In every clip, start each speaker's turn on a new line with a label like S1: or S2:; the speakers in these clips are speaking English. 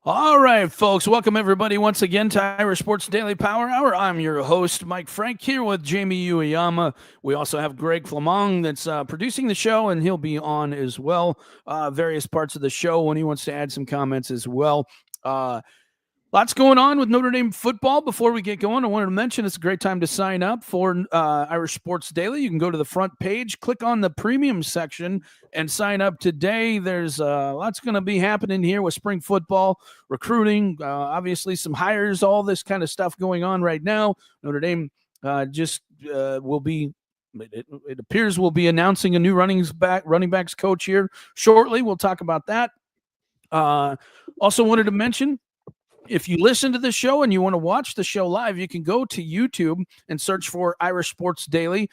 S1: All right, folks. Welcome, everybody, once again to Irish Sports Daily Power Hour. I'm your host, Mike Frank, here with Jamie Uyeyama. We also have Greg Flamong that's producing the show, and he'll be on as well, various parts of the show when he wants to add some comments as well. Lots going on with Notre Dame football. Before we get going, I wanted to mention it's a great time to sign up for Irish Sports Daily. You can go to the front page, click on the premium section, and sign up today. There's lots going to be happening here with spring football, recruiting, obviously some hires, all this kind of stuff going on right now. Notre Dame just will be. It appears we'll be announcing a new running backs coach here shortly. We'll talk about that. Also wanted to mention, if you listen to the show and you want to watch the show live, you can go to YouTube and search for Irish Sports Daily.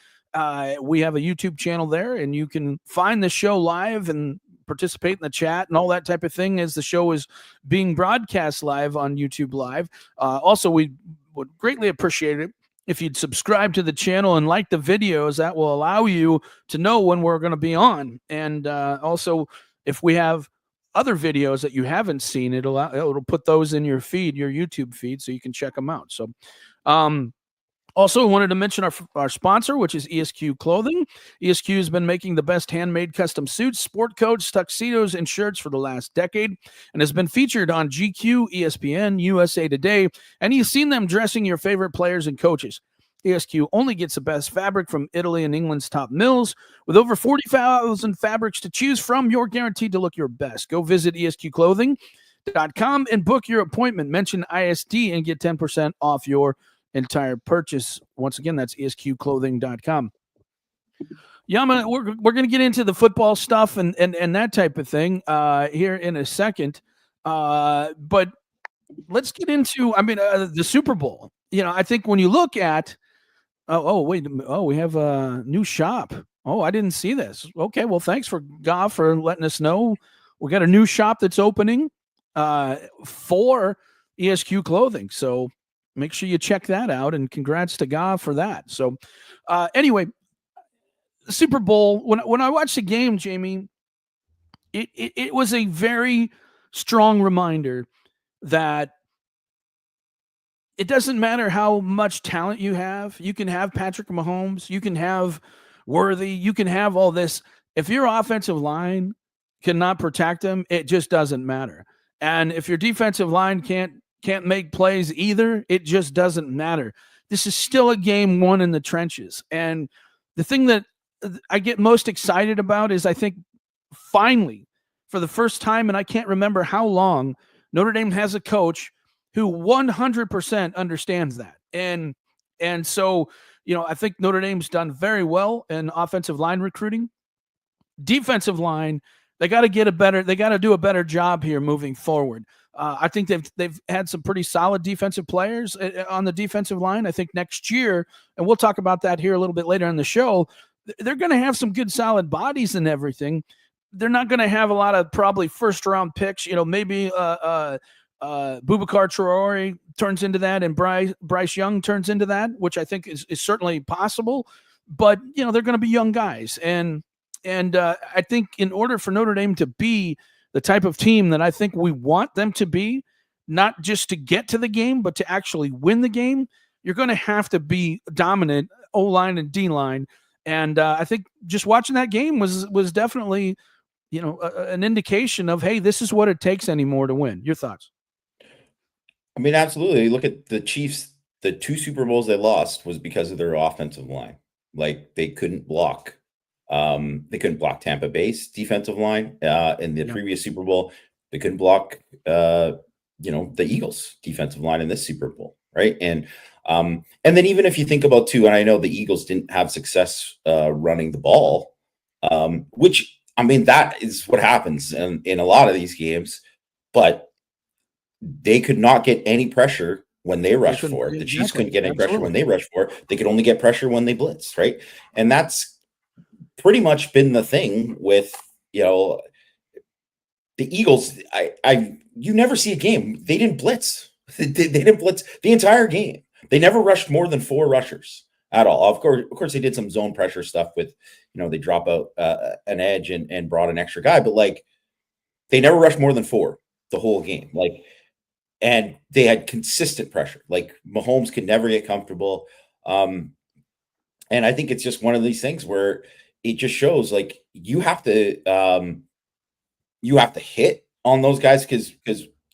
S1: We have a YouTube channel there, and you can find the show live and participate in the chat and all that type of thing as the show is being broadcast live on YouTube Live. Also, we would greatly appreciate it if you'd subscribe to the channel and like the videos. That will allow you to know when we're going to be on. And also, if we have other videos that you haven't seen, it'll put those in your feed, your YouTube feed, so you can check them out. So also wanted to mention our sponsor, which is ESQ Clothing. ESQ has been making the best handmade custom suits, sport coats, tuxedos, and shirts for the last decade, and has been featured on GQ, ESPN, USA Today, and you've seen them dressing your favorite players and coaches. ESQ only gets the best fabric from Italy and England's top mills. With over 40,000 fabrics to choose from, you're guaranteed to look your best. Go visit esqclothing.com and book your appointment. Mention ISD and get 10% off your entire purchase. Once again, that's esqclothing.com. Yama, we're going to get into the football stuff and that type of thing here in a second. But let's get into, the Super Bowl. I think when you look at, we have a new shop. Oh, I didn't see this. Okay, well, thanks for Ge for letting us know. We got a new shop that's opening for ESQ Clothing. So make sure you check that out, and congrats to Ge for that. So anyway, the Super Bowl, when I watched the game, Jamie, it was a very strong reminder that it doesn't matter how much talent you have. You can have Patrick Mahomes. You can have Worthy. You can have all this. If your offensive line cannot protect them, it just doesn't matter. And if your defensive line can't make plays either, it just doesn't matter. This is still a game won in the trenches. And the thing that I get most excited about is I think finally, for the first time, and I can't remember how long, Notre Dame has a coach who 100% understands that. And so, I think Notre Dame's done very well in offensive line recruiting. Defensive line, they got to do a better job here moving forward. I think they've had some pretty solid defensive players on the defensive line. I think next year, and we'll talk about that here a little bit later in the show, they're going to have some good solid bodies and everything. They're not going to have a lot of probably first round picks, maybe Boubacar Traore turns into that, and Bryce Young turns into that, which I think is certainly possible. But they're going to be young guys, and I think in order for Notre Dame to be the type of team that I think we want them to be, not just to get to the game, but to actually win the game, you're going to have to be dominant O-line and D-line. And I think just watching that game was definitely, an indication of, hey, this is what it takes anymore to win. Your thoughts?
S2: I mean, absolutely. Look at the Chiefs. The 2 Super Bowls they lost was because of their offensive line. Like, they couldn't block. They couldn't block Tampa Bay's defensive line. In the previous Super Bowl, they couldn't block, the Eagles' defensive line in this Super Bowl, right? And then even if you think about too, and I know the Eagles didn't have success running the ball, which, I mean, that is what happens in a lot of these games, but they could not get any pressure when they rushed for it. The Chiefs couldn't get any pressure when they rushed for it. They could only get pressure when they blitzed, right? And that's pretty much been the thing with, the Eagles. You never see a game. They didn't blitz. They didn't blitz the entire game. They never rushed more than 4 rushers at all. Of course, they did some zone pressure stuff with, they drop out an edge and brought an extra guy, but like they never rushed more than 4 the whole game. Like, and they had consistent pressure. Like Mahomes could never get comfortable. And I think it's just one of these things where it just shows like you have to hit on those guys because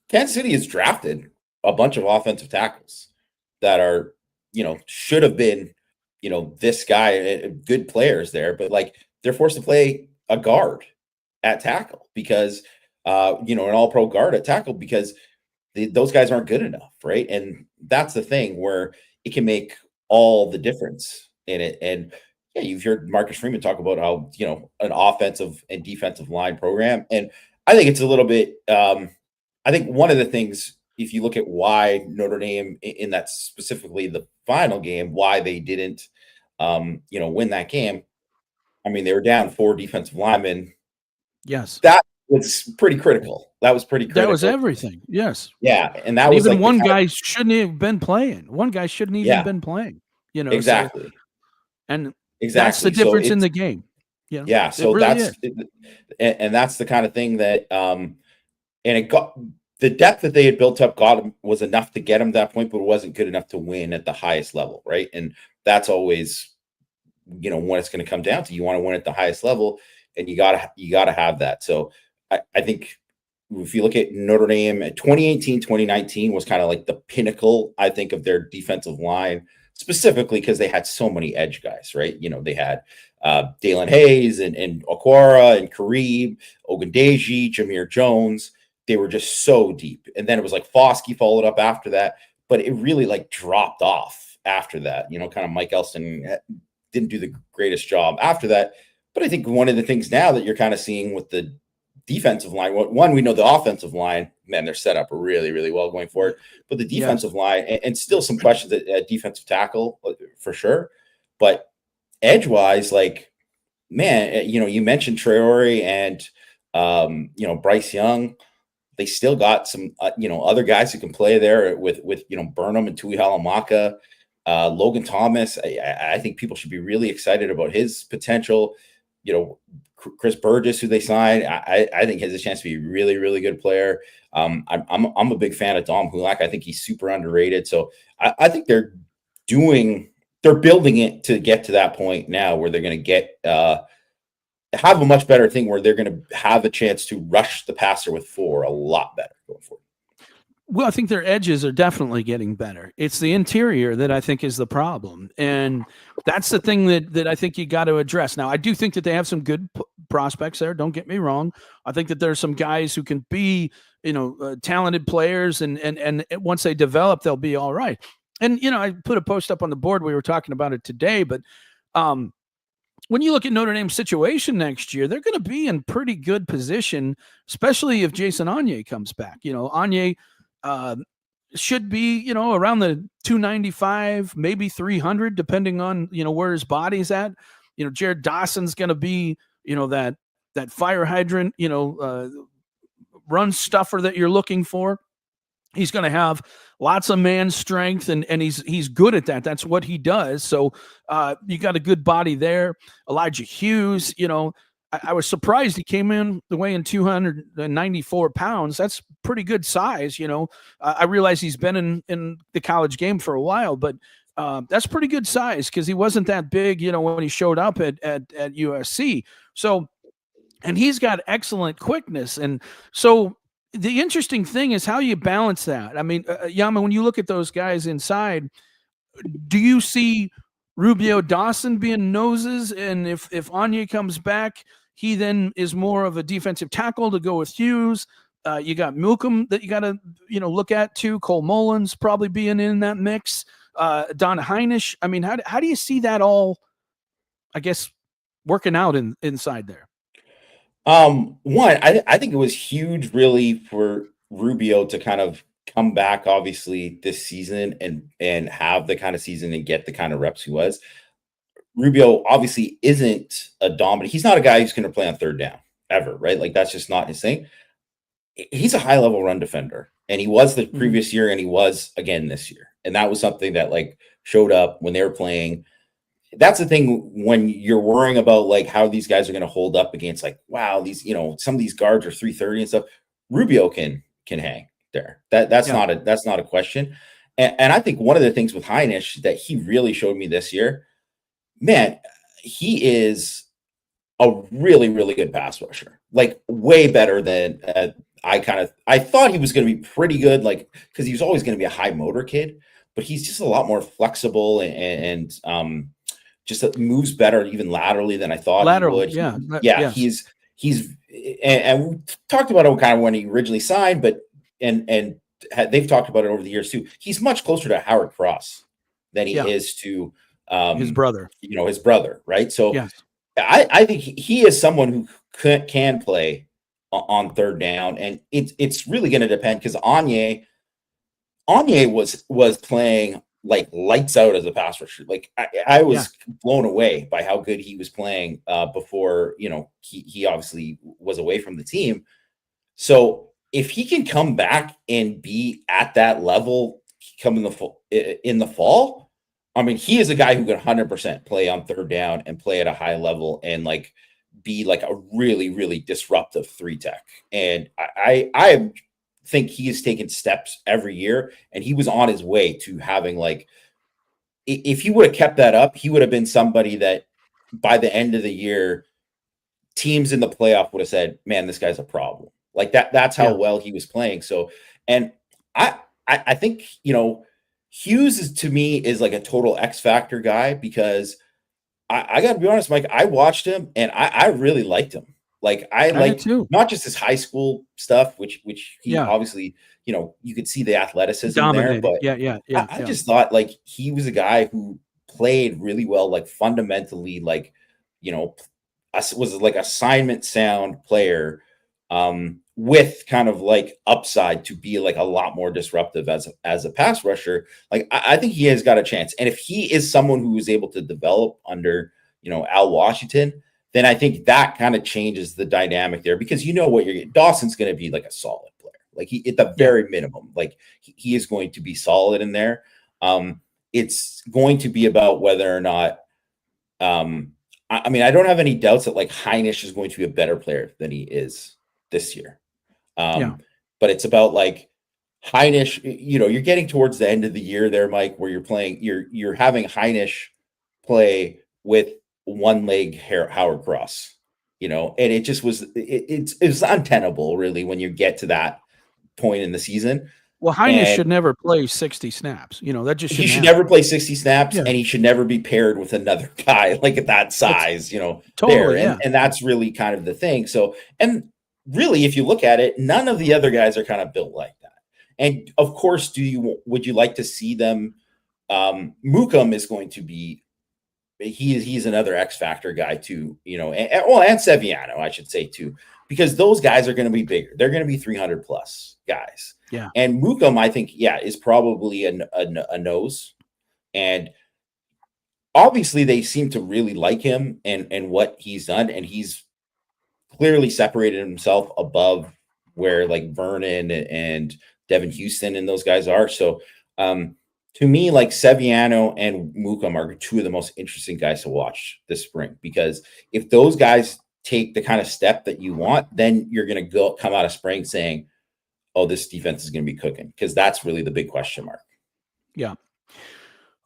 S2: Kansas City has drafted a bunch of offensive tackles that are, should have been, this guy, good players there, but like they're forced to play a guard at tackle because, an all pro guard at tackle because those guys aren't good enough. Right. And that's the thing where it can make all the difference in it. And yeah, you've heard Marcus Freeman talk about how, an offensive and defensive line program. And I think it's a little bit, I think one of the things, if you look at why Notre Dame in that specifically the final game, why they didn't, win that game. I mean, they were down 4 defensive linemen.
S1: Yes.
S2: That was pretty critical. That was pretty critical.
S1: That was everything. Yes.
S2: Yeah. And that was
S1: even
S2: like
S1: one guy shouldn't have been playing. One guy shouldn't even been playing,
S2: Exactly.
S1: So, and
S2: exactly.
S1: That's the difference in the game.
S2: Yeah. So really and that's the kind of thing that, and it got the depth that they had built up was enough to get them to that point, but it wasn't good enough to win at the highest level. Right. And that's always, what it's going to come down to. You want to win at the highest level and you gotta have that. So I think if you look at Notre Dame at 2018, 2019 was kind of like the pinnacle, I think, of their defensive line, specifically because they had so many edge guys, right? They had Dalen Hayes and Okwara and Kareem, Ogundeji, Jameer Jones. They were just so deep. And then it was like Foskey followed up after that, but it really like dropped off after that. Kind of Mike Elston didn't do the greatest job after that. But I think one of the things now that you're kind of seeing with the defensive line, one, we know the offensive line, man, they're set up really, really well going forward. But the defensive line, and still some questions at defensive tackle for sure. But edge-wise, like, man, you mentioned Traore and, Bryce Young. They still got some, other guys who can play there with Burnham and Tui Halamaka. Logan Thomas, I think people should be really excited about his potential. Chris Burgess, who they signed, I think has a chance to be a really, really good player. I'm a big fan of Dom Hulak. I think he's super underrated. So I think they're building it to get to that point now where they're going to have a much better thing where they're going to have a chance to rush the passer with 4 a lot better going forward.
S1: Well, I think their edges are definitely getting better. It's the interior that I think is the problem. And that's the thing that I think you got to address. Now, I do think that they have some good prospects there. Don't get me wrong. I think that there's some guys who can be, talented players. And once they develop, they'll be all right. And, I put a post up on the board. We were talking about it today. But when you look at Notre Dame's situation next year, they're going to be in pretty good position, especially if Jason Onye comes back. Onye should be, around the 295, maybe 300, depending on, where his body's at. Jared Dawson's going to be, that fire hydrant, run stuffer that you're looking for. He's going to have lots of man strength, and he's good at that. That's what he does. So you got a good body there. Elijah Hughes, I was surprised he came in weighing 294 pounds. That's pretty good size. I realize he's been in the college game for a while, but that's pretty good size because he wasn't that big, when he showed up at USC. So, and he's got excellent quickness. And so the interesting thing is how you balance that. I mean, Yama, when you look at those guys inside, do you see Rubio Dawson being noses? And if Onye comes back, he then is more of a defensive tackle to go with Hughes. You got Milcom that you got to, look at too. Cole Mullins probably being in that mix. Don Heinisch. I mean, how do you see that all, I guess, working out inside there?
S2: One, I think it was huge really for Rubio to kind of come back, obviously, this season and have the kind of season and get the kind of reps he was. Rubio obviously isn't a dominant. He's not a guy who's going to play on third down ever, right? Like that's just not his thing. He's a high level run defender, and he was the previous year, and he was again this year. And that was something that like showed up when they were playing. That's the thing when you're worrying about like how these guys are going to hold up against like, wow, these, some of these guards are 330 and stuff. Rubio can hang. there. That's not a question. And I think one of the things with Heinisch that he really showed me this year, man, he is a really, really good pass rusher, like way better than I thought he was going to be pretty good, like, because he was always going to be a high motor kid, but he's just a lot more flexible and just moves better even laterally than I thought he would.
S1: Yes.
S2: He's and we talked about it kind of when he originally signed, but they've talked about it over the years too. He's much closer to Howard Cross than he is to
S1: his brother.
S2: His brother, right? So
S1: yes.
S2: I think he is someone who can play on third down, and it's really going to depend because Anye was playing like lights out as a pass rusher. Like I was blown away by how good he was playing before he obviously was away from the team. So if he can come back and be at that level come in the fall, I mean, he is a guy who could 100% play on third down and play at a high level and like be like a really, really disruptive 3-tech. And I think he has taken steps every year, and he was on his way to having like, if he would have kept that up, he would have been somebody that by the end of the year, teams in the playoff would have said, man, this guy's a problem. Like that's how well he was playing. So, and I think, Hughes to me is like a total X factor guy because I got to be honest, Mike, I watched him and I really liked him. Like I liked not just his high school stuff, which he obviously, you could see the athleticism
S1: dominated
S2: there, but I just thought like he was a guy who played really well, like fundamentally, like, was like assignment sound player, with kind of like upside to be like a lot more disruptive as a pass rusher. Like I think he has got a chance. And if he is someone who is able to develop under, Al Washington, then I think that kind of changes the dynamic there because what you're getting. Dawson's going to be like a solid player. Like he, at the very minimum, like he is going to be solid in there. It's going to be about whether or not, I mean, I don't have any doubts that like Heinisch is going to be a better player than he is this year. But it's about like Heinisch, you're getting towards the end of the year there, Mike, where you're having Heinisch play with one leg Howard Cross, and it just was, it's untenable really when you get to that point in the season.
S1: Well, Heinisch should never play 60 snaps. That just
S2: he should never play 60 snaps, and he should never be paired with another guy like at that size,
S1: totally,
S2: there. And that's really kind of the thing. So, and really, if you look at it, none of the other guys are kind of built like that. And of course, would you like to see them? Mukum is going to be, he's another X factor guy too, and Seviano, I should say too, because those guys are going to be bigger. They're going to be 300 plus guys.
S1: Yeah.
S2: And Mukum, I think, is probably a nose. And obviously they seem to really like him and what he's done. And he's clearly separated himself above where like Vernon and Devin Houston and those guys are. So to me, like Seviano and Mukum are two of the most interesting guys to watch this spring, because if those guys take the kind of step that you want, then you're going to come out of spring saying, oh, this defense is going to be cooking, because that's really the big question mark.
S1: Yeah.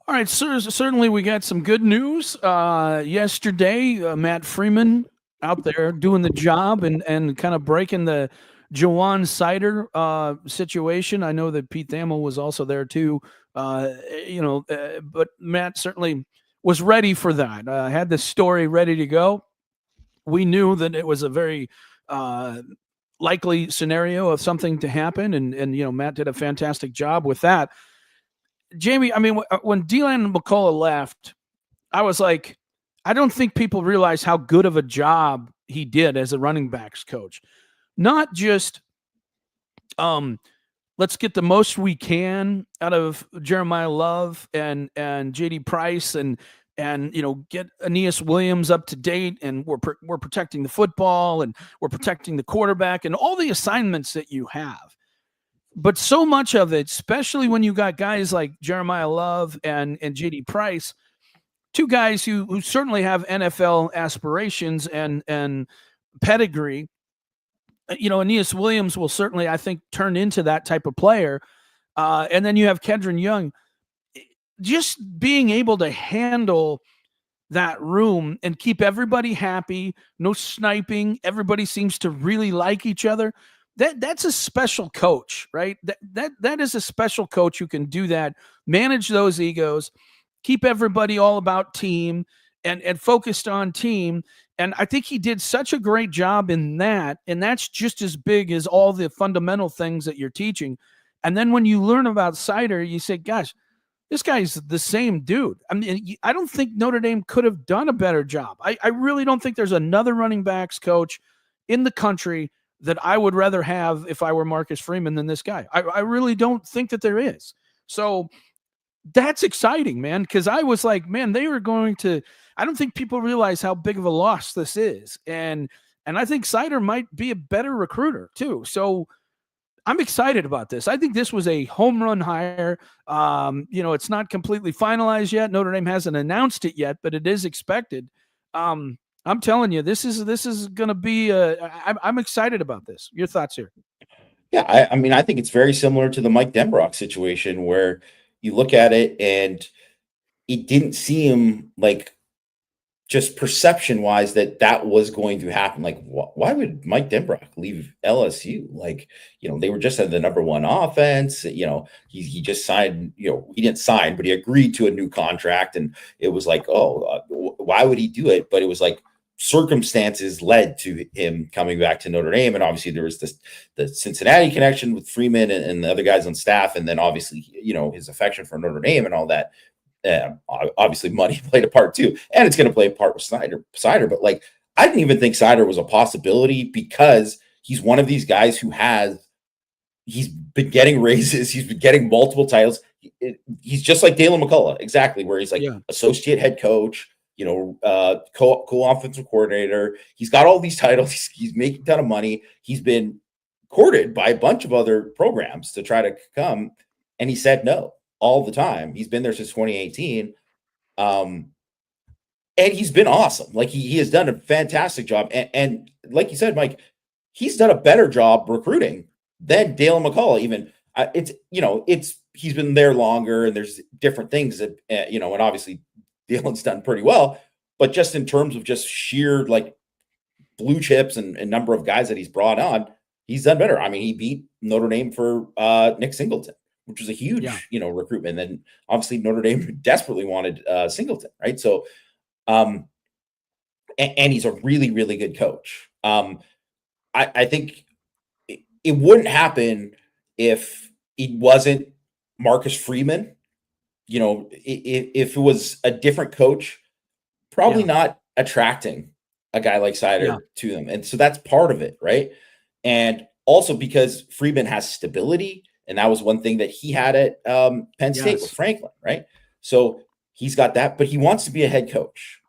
S1: All right, sir. Certainly we got some good news. Yesterday, Matt Freeman out there doing the job and kind of breaking the Ja'Juan Seider situation. I know that Pete Thamel was also there too, but Matt certainly was ready for that. Had the story ready to go. We knew that it was a very likely scenario of something to happen, and Matt did a fantastic job with that. Jamie, I mean, when Deland McCullough left, I was like, I don't think people realize how good of a job he did as a running backs coach. Not just let's get the most we can out of Jeremiah Love and JD Price and get Aeneas Williams up to date, and we're protecting the football and we're protecting the quarterback and all the assignments that you have. But so much of it, especially when you got guys like Jeremiah Love and JD Price, two guys who certainly have NFL aspirations and pedigree, Aeneas Williams will certainly, I think, turn into that type of player. And then you have Kedron Young. Just being able to handle that room and keep everybody happy, no sniping, everybody seems to really like each other. That's a special coach, right? That is a special coach who can do that, manage those egos, keep everybody all about team and focused on team. And I think he did such a great job in that. And that's just as big as all the fundamental things that you're teaching. And then when you learn about Seider, you say, gosh, this guy's the same dude. I mean, I don't think Notre Dame could have done a better job. I really don't think there's another running backs coach in the country that I would rather have if I were Marcus Freeman than this guy. I really don't think that there is. So that's exciting, man, because I was like, man, they were going to – I don't think people realize how big of a loss this is. And I think Seider might be a better recruiter too. So I'm excited about this. I think this was a home run hire. It's not completely finalized yet. Notre Dame hasn't announced it yet, but it is expected. I'm telling you, this is going to be. I'm excited about this. Your thoughts here?
S2: Yeah, I mean, I think it's very similar to the Mike Denbrock situation where you look at it and it didn't seem like, just perception wise, that was going to happen. Like, why would Mike Denbrock leave LSU? Like, they were just at the number one offense. He just signed, he didn't sign, but he agreed to a new contract. And it was like, why would he do it? But it was like circumstances led to him coming back to Notre Dame. And obviously there was the Cincinnati connection with Freeman and the other guys on staff. And then obviously, his affection for Notre Dame and all that. Obviously money played a part too, and it's going to play a part with Seider. But like, I didn't even think Seider was a possibility because he's one of these guys who he's been getting raises, he's been getting multiple titles. He's just like Deland McCullough, exactly, where he's like associate head coach, co-offensive coordinator. He's got all these titles. He's making a ton of money. He's been courted by a bunch of other programs to try to come, and he said no all the time. He's been there since 2018. And he's been awesome. Like he has done a fantastic job. And like you said, Mike, he's done a better job recruiting than Deland McCullough. Even he's been there longer and there's different things that, and obviously Dalen's done pretty well, but just in terms of just sheer like blue chips and number of guys that he's brought on, he's done better. I mean, he beat Notre Dame for Nick Singleton, which was a huge, recruitment. And then obviously Notre Dame desperately wanted Singleton, right? So, and he's a really, really good coach. I think it wouldn't happen if it wasn't Marcus Freeman. If it was a different coach, probably not attracting a guy like Seider to them. And so that's part of it, right? And also because Freeman has stability. And that was one thing that he had at Penn State with Franklin, right? So he's got that, but he wants to be a head coach.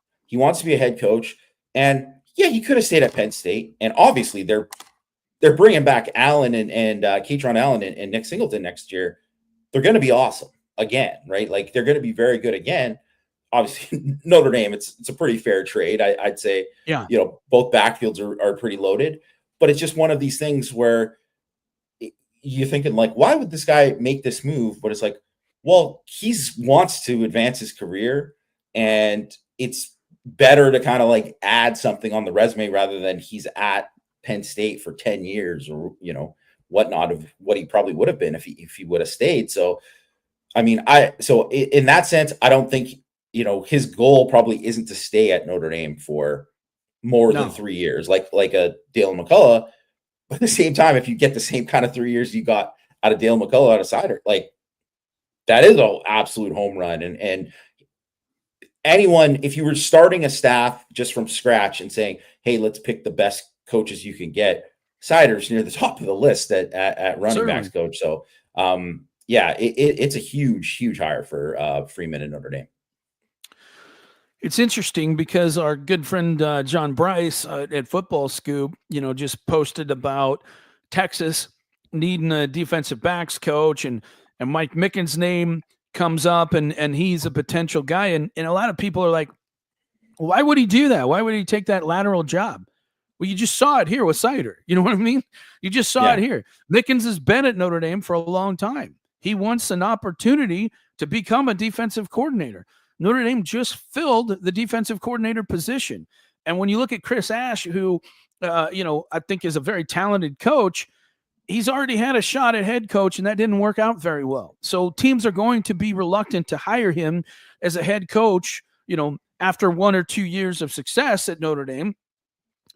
S2: And he could have stayed at Penn State. And obviously they're bringing back Allen and Kaytron Allen and Nick Singleton next year. They're going to be awesome again, right? Like they're going to be very good again. Obviously Notre Dame, it's a pretty fair trade. I'd say, both backfields are pretty loaded, but it's just one of these things where you're thinking like, why would this guy make this move? But it's like, well, he wants to advance his career, and it's better to kind of like add something on the resume rather than he's at Penn State for 10 years or, whatnot of what he probably would have been if he would have stayed. So, I mean, in that sense, I don't think, his goal probably isn't to stay at Notre Dame for more than 3 years, like a Deland McCullough. But at the same time, if you get the same kind of 3 years you got out of Deland McCullough, out of Seider, like that is an absolute home run. And anyone, if you were starting a staff just from scratch and saying, hey, let's pick the best coaches you can get, Seider's near the top of the list at running backs coach. So, it's a huge hire for Freeman and Notre Dame.
S1: It's interesting because our good friend John Bryce at Football Scoop, just posted about Texas needing a defensive backs coach, and Mike Micken's name comes up, and he's a potential guy, and a lot of people are like, why would he do that? Why would he take that lateral job? Well, you just saw it here with Seider. You know what I mean? You just saw it here. Mickens has been at Notre Dame for a long time. He wants an opportunity to become a defensive coordinator. Notre Dame just filled the defensive coordinator position. And when you look at Chris Ash, who, I think is a very talented coach, he's already had a shot at head coach, and that didn't work out very well. So teams are going to be reluctant to hire him as a head coach, after 1 or 2 years of success at Notre Dame,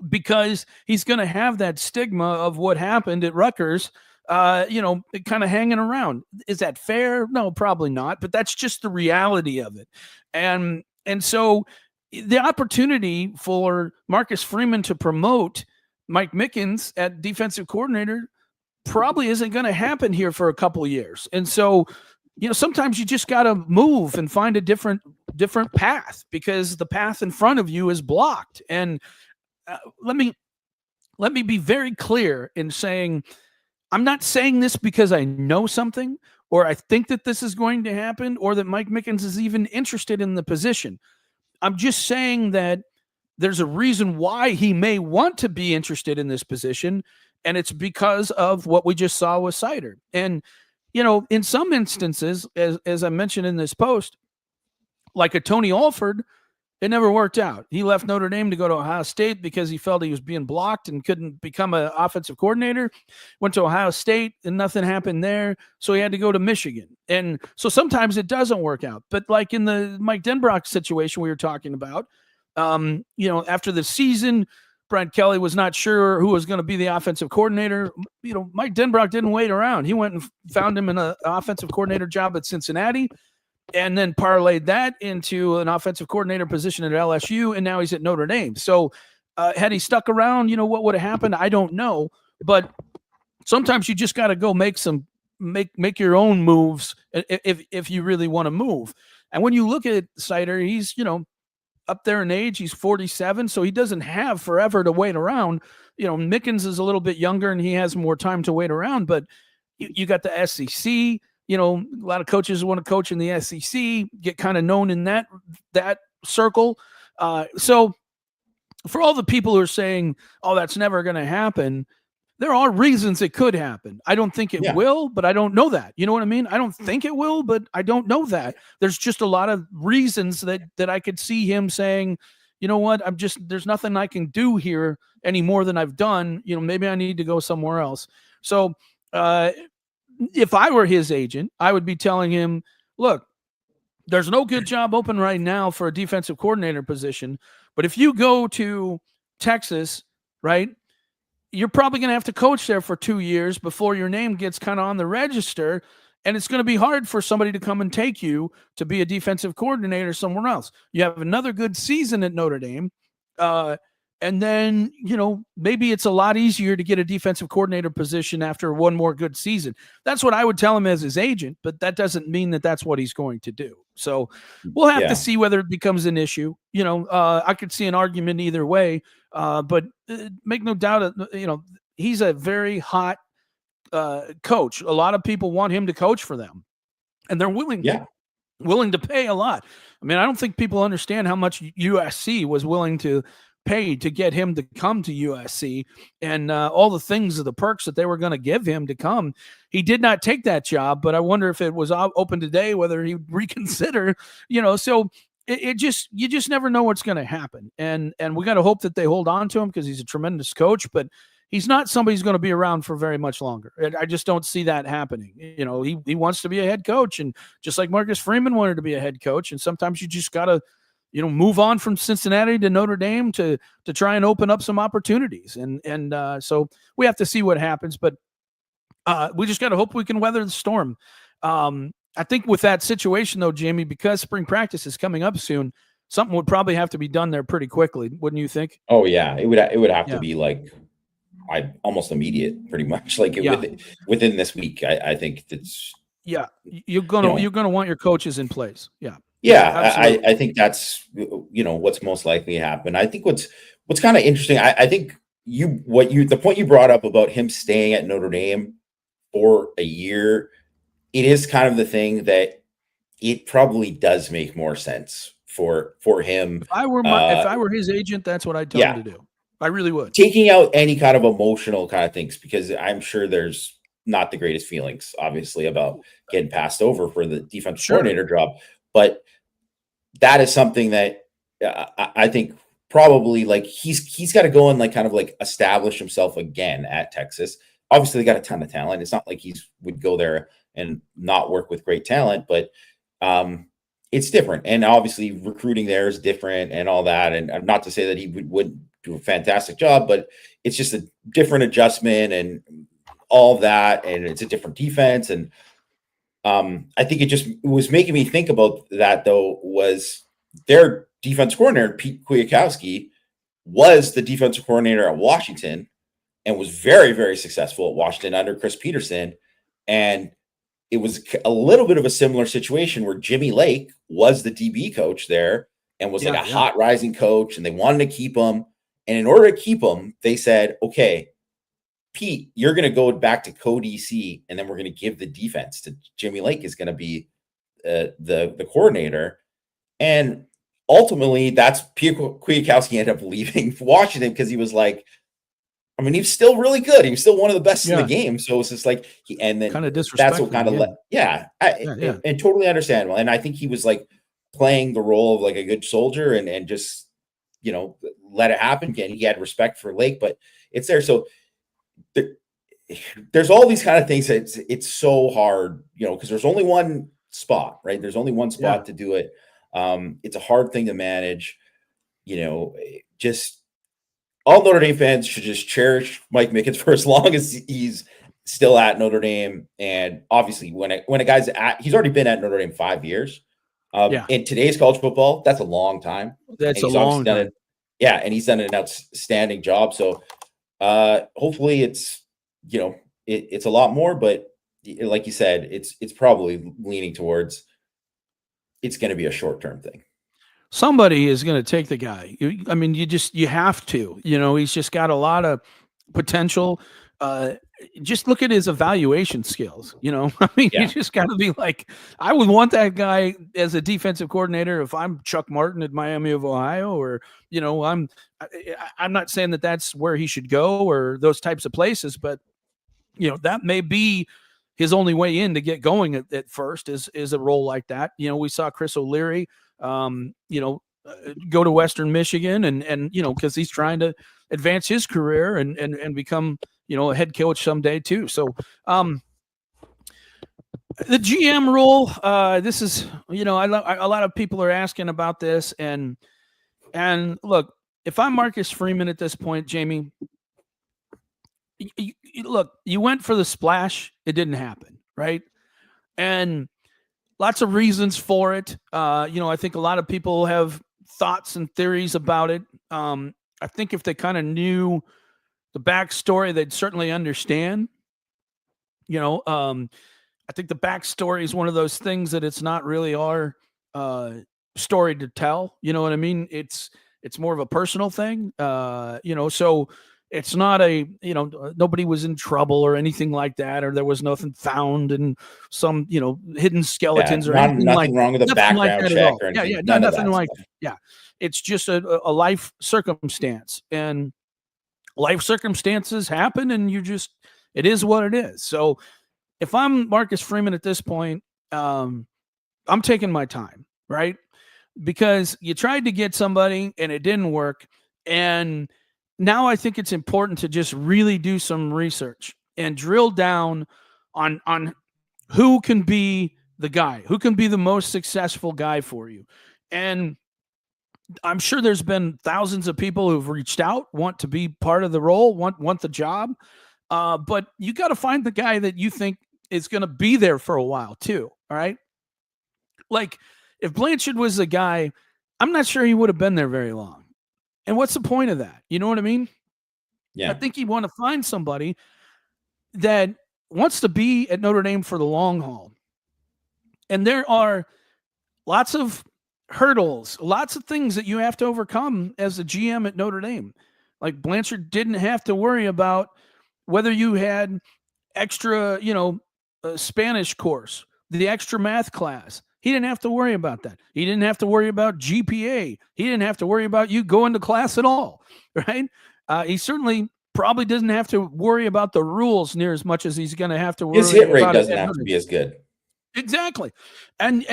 S1: because he's going to have that stigma of what happened at Rutgers, kind of hanging around. Is that fair? No, probably not, but that's just the reality of it. And so the opportunity for Marcus Freeman to promote Mike Mickens at defensive coordinator probably isn't going to happen here for a couple of years. And so, sometimes you just got to move and find a different path, because the path in front of you is blocked. And let me be very clear in saying, I'm not saying this because I know something or I think that this is going to happen or that Mike Mickens is even interested in the position. I'm just saying that there's a reason why he may want to be interested in this position, and it's because of what we just saw with Seider. And, in some instances, as I mentioned in this post, like a Tony Alford, it never worked out. He left Notre Dame to go to Ohio State because he felt he was being blocked and couldn't become an offensive coordinator. Went to Ohio State and nothing happened there, so he had to go to Michigan. And so sometimes it doesn't work out. But like in the Mike Denbrock situation we were talking about, after the season, Brent Kelly was not sure who was going to be the offensive coordinator. Mike Denbrock didn't wait around. He went and found him an offensive coordinator job at Cincinnati, and then parlayed that into an offensive coordinator position at LSU, and now he's at Notre Dame. So had he stuck around, what would have happened? I don't know. But sometimes you just got to go make your own moves if you really want to move. And when you look at Seider, he's, up there in age. He's 47, so he doesn't have forever to wait around. Mickens is a little bit younger, and he has more time to wait around. But you got the SEC. A lot of coaches want to coach in the SEC, get kind of known in that circle. So for all the people who are saying, "Oh, that's never going to happen," there are reasons it could happen. I don't think it will, but I don't know that. You know what I mean? I don't think it will, but I don't know that. There's just a lot of reasons that I could see him saying, "You know what? There's nothing I can do here any more than I've done. Maybe I need to go somewhere else." So, if I were his agent, I would be telling him, look, there's no good job open right now for a defensive coordinator position. But if you go to Texas, right, you're probably going to have to coach there for 2 years before your name gets kind of on the register. And it's going to be hard for somebody to come and take you to be a defensive coordinator somewhere else. You have another good season at Notre Dame. And then, maybe it's a lot easier to get a defensive coordinator position after one more good season. That's what I would tell him as his agent, but that doesn't mean that that's what he's going to do. So we'll have to see whether it becomes an issue. I could see an argument either way, but make no doubt, he's a very hot coach. A lot of people want him to coach for them, and they're willing to pay a lot. I mean, I don't think people understand how much USC was willing to pay to get him to come to USC, and all the things of the perks that they were going to give him to come. He did not take that job, but I wonder if it was open today, whether he'd reconsider, so you just never know what's going to happen. And we got to hope that they hold on to him, because he's a tremendous coach, but he's not somebody who's going to be around for very much longer. I just don't see that happening. He wants to be a head coach, and just like Marcus Freeman wanted to be a head coach. And sometimes you just got to, move on from Cincinnati to Notre Dame to try and open up some opportunities. And so we have to see what happens, but we just got to hope we can weather the storm. I think with that situation though, Jamie, because spring practice is coming up soon, something would probably have to be done there pretty quickly. Wouldn't you think?
S2: Oh yeah. It would have to be like almost immediate, pretty much within this week. I think that's,
S1: you're going to want your coaches in place. Yeah.
S2: Yeah, I think that's what's most likely to happen. I think what's kind of interesting. I think the point you brought up about him staying at Notre Dame for a year, it is kind of the thing that it probably does make more sense for him.
S1: If I were his agent, that's what I'd tell him to do. I really would.
S2: Taking out any kind of emotional kind of things, because I'm sure there's not the greatest feelings, obviously, about getting passed over for the defensive coordinator job. But that is something that I think probably like he's got to go and like kind of like establish himself again at Texas. Obviously, they got a ton of talent. It's not like would go there and not work with great talent, but it's different. And obviously, recruiting there is different and all that. And not to say that he would do a fantastic job, but it's just a different adjustment and all that. And it's a different defense. And I think it was making me think about that, though, was their defense coordinator, Pete Kwiatkowski, was the defensive coordinator at Washington and was very, very successful at Washington under Chris Peterson. And it was a little bit of a similar situation where Jimmy Lake was the DB coach there and was like a hot rising coach, and they wanted to keep him. And in order to keep him, they said, okay, Pete, you're going to go back to co-DC, and then we're going to give the defense to Jimmy Lake is going to be the coordinator. And ultimately, that's Pete Kwiatkowski ended up leaving Washington because he was like, I mean, he was still really good. He was still one of the best in the game. So it's just like, and then
S1: kind of disrespectful.
S2: That's what kind of and totally understandable. And I think he was like playing the role of like a good soldier and just, let it happen. Again, he had respect for Lake, but it's there. So there's all these kind of things. It's so hard, because there's only one spot, right? There's only one spot to do it. It's a hard thing to manage, just all Notre Dame fans should just cherish Mike Mickens for as long as he's still at Notre Dame. And obviously when a guy's he's already been at Notre Dame 5 years. In today's college football, that's a long time.
S1: That's a long time.
S2: And he's done an outstanding job. So hopefully it's, it's a lot more, but like you said, it's probably leaning towards it's going to be a short-term thing.
S1: Somebody is going to take the guy. I mean, you have to, he's just got a lot of potential. Just look at his evaluation skills, I mean, you just got to be like, I would want that guy as a defensive coordinator if I'm Chuck Martin at Miami of Ohio, or, I'm not saying that that's where he should go or those types of places, but, that may be his only way in to get going at first is a role like that. We saw Chris O'Leary, go to Western Michigan and because he's trying to advance his career and become, a head coach someday too. So the GM role, this is, a lot of people are asking about this and look, if I'm Marcus Freeman at this point, Jamie, look, you went for the splash. It didn't happen. Right. And lots of reasons for it. I think a lot of people have thoughts and theories about it. I think if they kind of knew the backstory, they'd certainly understand. I think the backstory is one of those things that it's not really our story to tell. You know what I mean? It's more of a personal thing. So it's not nobody was in trouble or anything like that, or there was nothing found and some, hidden skeletons or anything like that.
S2: Nothing wrong with a background check or anything.
S1: Nothing like that. Yeah. It's just a life circumstance, and life circumstances happen, and it is what it is. So if I'm Marcus Freeman at this point, I'm taking my time, right? Because you tried to get somebody and it didn't work. And now I think it's important to just really do some research and drill down on who can be the guy, who can be the most successful guy for you. And I'm sure there's been thousands of people who've reached out, want to be part of the role, want the job. But you got to find the guy that you think is going to be there for a while too. All right. Like if Blanchard was the guy, I'm not sure he would have been there very long. And what's the point of that? You know what I mean?
S2: Yeah.
S1: I think you want to find somebody that wants to be at Notre Dame for the long haul. And there are lots of hurdles, lots of things that you have to overcome as a GM at Notre Dame. Like Blanchard didn't have to worry about whether you had extra, Spanish course, the extra math class. He didn't have to worry about that. He didn't have to worry about GPA. He didn't have to worry about you going to class at all, right? He certainly probably doesn't have to worry about the rules near as much as he's going to have to
S2: His
S1: worry
S2: hit rate
S1: about
S2: doesn't have to be as good.
S1: Exactly. And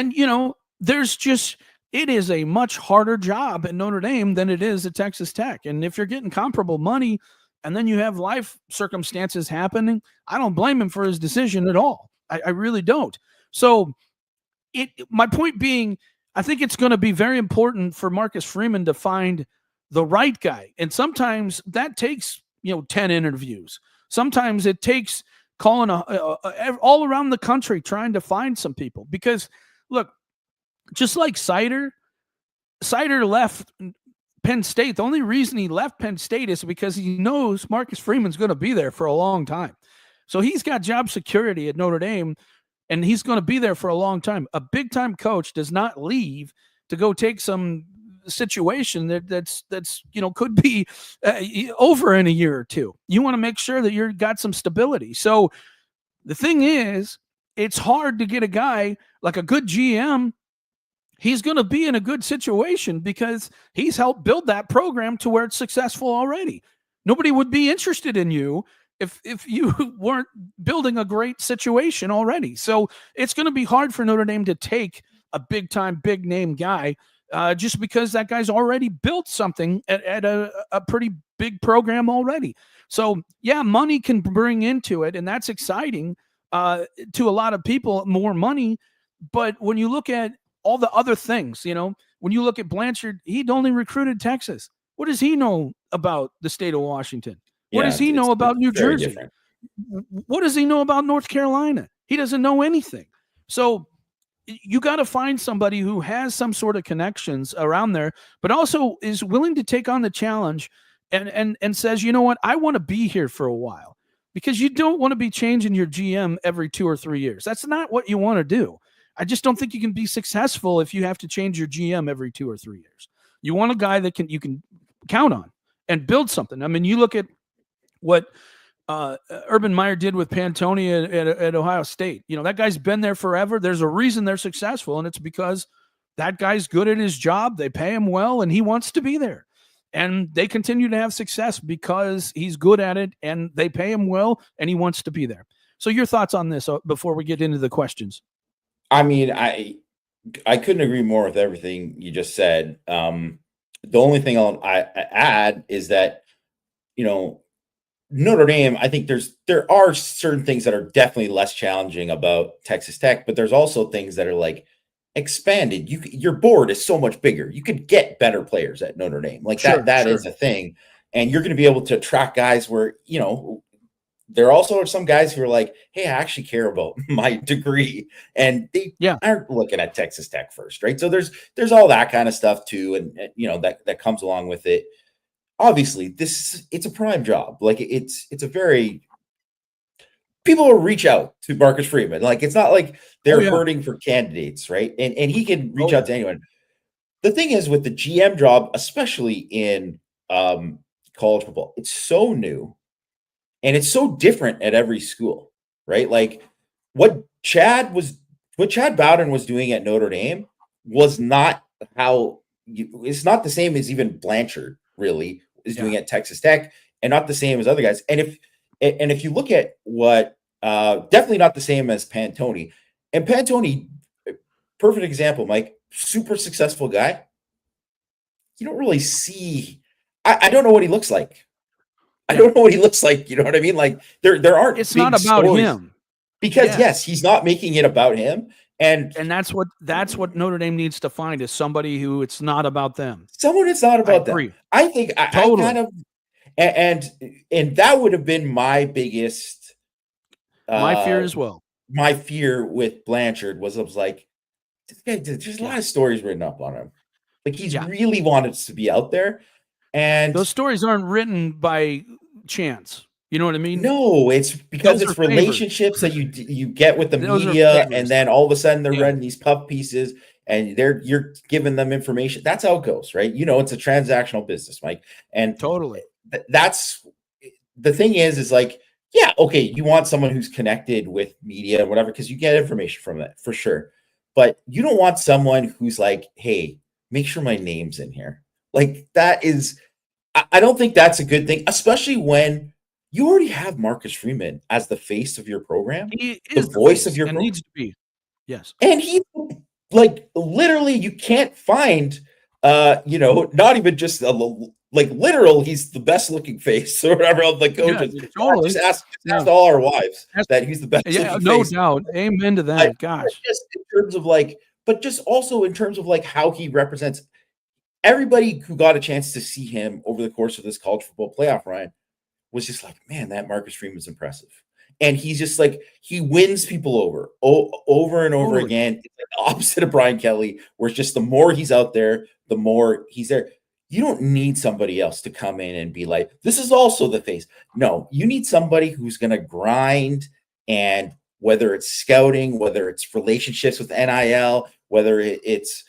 S1: there's just it is a much harder job at Notre Dame than it is at Texas Tech. And if you're getting comparable money and then you have life circumstances happening, I don't blame him for his decision at all. I really don't. So my point being, I think it's going to be very important for Marcus Freeman to find the right guy. And sometimes that takes, 10 interviews. Sometimes it takes calling all around the country trying to find some people. Because, look, just like Seider left Penn State. The only reason he left Penn State is because he knows Marcus Freeman's going to be there for a long time. So he's got job security at Notre Dame, and he's going to be there for a long time. A big-time coach does not leave to go take some situation that's could be over in a year or two. You want to make sure that you've got some stability. So the thing is, it's hard to get a guy like a good GM. He's going to be in a good situation because he's helped build that program to where it's successful already. Nobody would be interested in you if you weren't building a great situation already. So it's going to be hard for Notre Dame to take a big-time, big-name guy just because that guy's already built something at a pretty big program already. So, yeah, money can bring into it, and that's exciting to a lot of people, more money. But when you look at all the other things, when you look at Blanchard, he'd only recruited Texas. What does he know about the state of Washington? What does he know about New Jersey? Different. What does he know about North Carolina? He doesn't know anything. So you got to find somebody who has some sort of connections around there, but also is willing to take on the challenge and says, you know what, I want to be here for a while, because you don't want to be changing your GM every 2 or 3 years. That's not what you want to do. I just don't think you can be successful if you have to change your GM every 2 or 3 years. You want a guy that you can count on and build something. I mean, you look at what Urban Meyer did with Pantoni at Ohio State. That guy's been there forever. There's a reason they're successful, and it's because that guy's good at his job. They pay him well, and he wants to be there. And they continue to have success because he's good at it, and they pay him well, and he wants to be there. So your thoughts on this before we get into the questions?
S2: I mean, I couldn't agree more with everything you just said. The only thing I'll add is that, Notre Dame, I think there are certain things that are definitely less challenging about Texas Tech, but there's also things that are like expanded. Your board is so much bigger. You could get better players at Notre Dame. Like that is a thing. And you're going to be able to attract guys where, there also are some guys who are like, hey, I actually care about my degree. And they aren't looking at Texas Tech first, right? So there's all that kind of stuff too. And that comes along with it. Obviously, it's a prime job. Like it's a very, people will reach out to Marcus Freeman. Like it's not like they're hurting for candidates, right? And he can reach out to anyone. The thing is with the GM job, especially in college football, it's so new and it's so different at every school, right? Like what Chad Bowden was doing at Notre Dame was not it's not the same as even Blanchard really is doing at Texas Tech, and not the same as other guys. And if you look at what definitely not the same as Pantoni. And Pantoni, perfect example, Mike, super successful guy. You don't really see, I don't know what he looks like. I don't know what he looks like. You know what I mean? Like there aren't.
S1: It's not about him.
S2: Because yes, he's not making it about him. And
S1: that's what Notre Dame needs to find, is somebody who it's not about them.
S2: Someone it's not about them. I think totally. I kind of, and that would have been my biggest,
S1: my fear as well.
S2: My fear with Blanchard was like, this guy, there's a lot of stories written up on him. Like he's really wanted to be out there. And
S1: those stories aren't written by chance. You know what I mean?
S2: No, it's because it's relationships that you get with the media, and then all of a sudden they're running these puff pieces, and you're giving them information. That's how it goes, right? It's a transactional business, Mike. And
S1: totally,
S2: that's the thing is like, yeah, okay, you want someone who's connected with media or whatever, because you get information from that for sure. But you don't want someone who's like, hey, make sure my name's in here. Like that is, I don't think that's a good thing, especially when you already have Marcus Freeman as the face of your program,
S1: He
S2: the
S1: is the
S2: voice of
S1: face
S2: your
S1: and
S2: program.
S1: needs to be. Yes.
S2: And he, like, literally, you can't find, not even just like literal, he's the best looking face or whatever of the
S1: Yeah,
S2: coaches.
S1: totally.
S2: Just
S1: Yeah.
S2: ask all our wives
S1: That's,
S2: that he's the best
S1: yeah,
S2: looking
S1: no
S2: face.
S1: doubt. Amen to that. Gosh.
S2: Just in terms of like, but just also in terms of like how he represents everybody who got a chance to see him over the course of this college football playoff run was just like, man, that Marcus Freeman's impressive. And he's just like, he wins people over and over
S1: Totally.
S2: again. It's like the opposite of Brian Kelly, where it's just the more he's out there, the more he's there. You don't need somebody else to come in and be like, this is also the face. No, you need somebody who's going to grind, and whether it's scouting, whether it's relationships with NIL, whether it's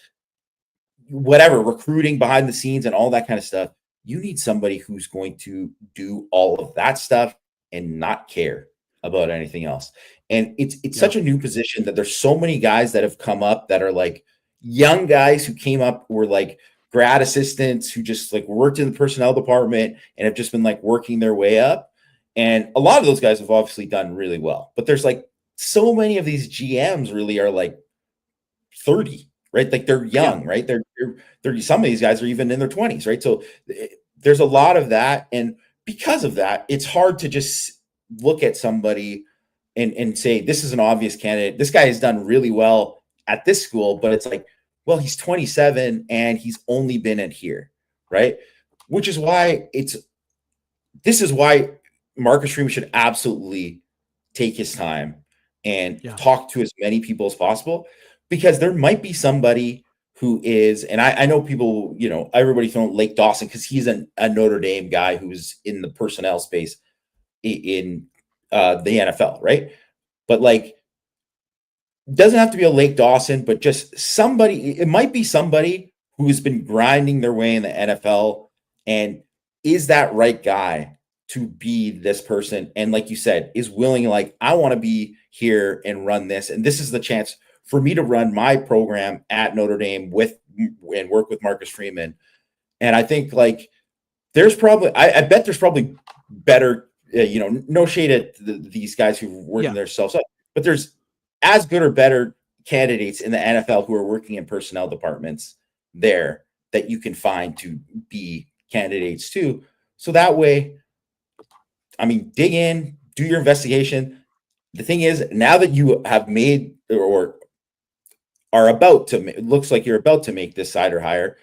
S2: whatever, recruiting behind the scenes and all that kind of stuff, you need somebody who's going to do all of that stuff and not care about anything else. And it's such a new position that there's so many guys that have come up that are like young guys who came up, were like grad assistants who just like worked in the personnel department and have just been like working their way up. And a lot of those guys have obviously done really well, but there's like so many of these GMs really are like 30, right? Like they're young, right? They're some of these guys are even in their 20s, right? So there's a lot of that. And because of that, it's hard to just look at somebody and say, this is an obvious candidate. This guy has done really well at this school, but it's like, well, he's 27 and he's only been in here, right? Which is why this is why Marcus Freeman should absolutely take his time and talk to as many people as possible, because there might be somebody who is, and I know people, everybody throwing Lake Dawson because he's a Notre Dame guy who's in the personnel space in the NFL, right? But like, doesn't have to be a Lake Dawson, but just somebody, it might be somebody who's been grinding their way in the NFL and is that right guy to be this person. And like you said, is willing, like, I want to be here and run this. And this is the chance for me to run my program at Notre Dame and work with Marcus Freeman. And I think like there's probably, I bet there's probably better, no shade at these guys who are working themselves up, but there's as good or better candidates in the NFL who are working in personnel departments there that you can find to be candidates too. So that way, I mean, dig in, do your investigation. The thing is, now that you have made or are about to, it looks like you're about to make this Seider hire,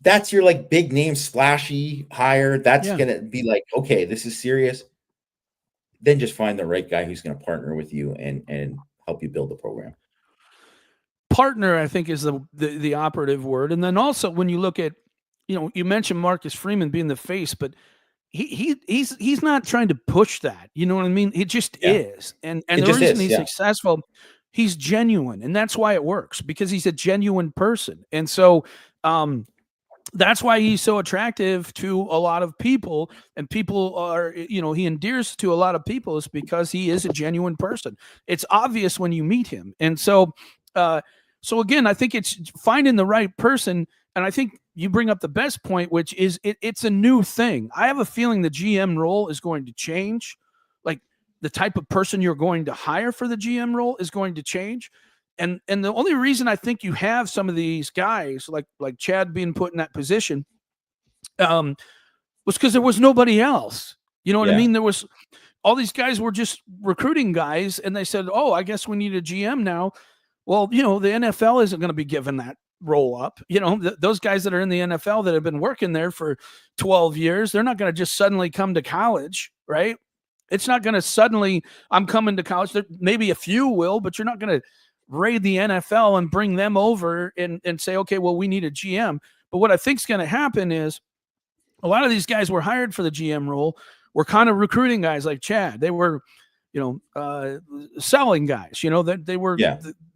S2: that's your like big name, splashy hire. That's going to be like, okay, this is serious. Then just find the right guy who's going to partner with you and help you build the program.
S1: Partner, I think, is the operative word. And then also when you look at, you mentioned Marcus Freeman being the face, but he's not trying to push that. You know what I mean? It just is. And the reason he's successful, he's genuine. And that's why it works, because he's a genuine person. And so that's why he's so attractive to a lot of people, and people are, he endears to a lot of people is because he is a genuine person. It's obvious when you meet him. And so, so again, I think it's finding the right person. And I think you bring up the best point, which is it's a new thing. I have a feeling the GM role is going to change. Like the type of person you're going to hire for the GM role is going to change. And the only reason I think you have some of these guys like Chad being put in that position was because there was nobody else. You know what I mean? There was all these guys were just recruiting guys, and they said, oh, I guess we need a GM now. Well, the NFL isn't going to be given that roll up. Those guys that are in the NFL that have been working there for 12 years, they're not going to just suddenly come to college, right? It's not going to suddenly, I'm coming to college. Maybe a few will, but you're not going to raid the NFL and bring them over and say, okay, well, we need a GM. But what I think is going to happen is a lot of these guys were hired for the GM role. We're kind of recruiting guys like Chad. They were, selling guys, that they were,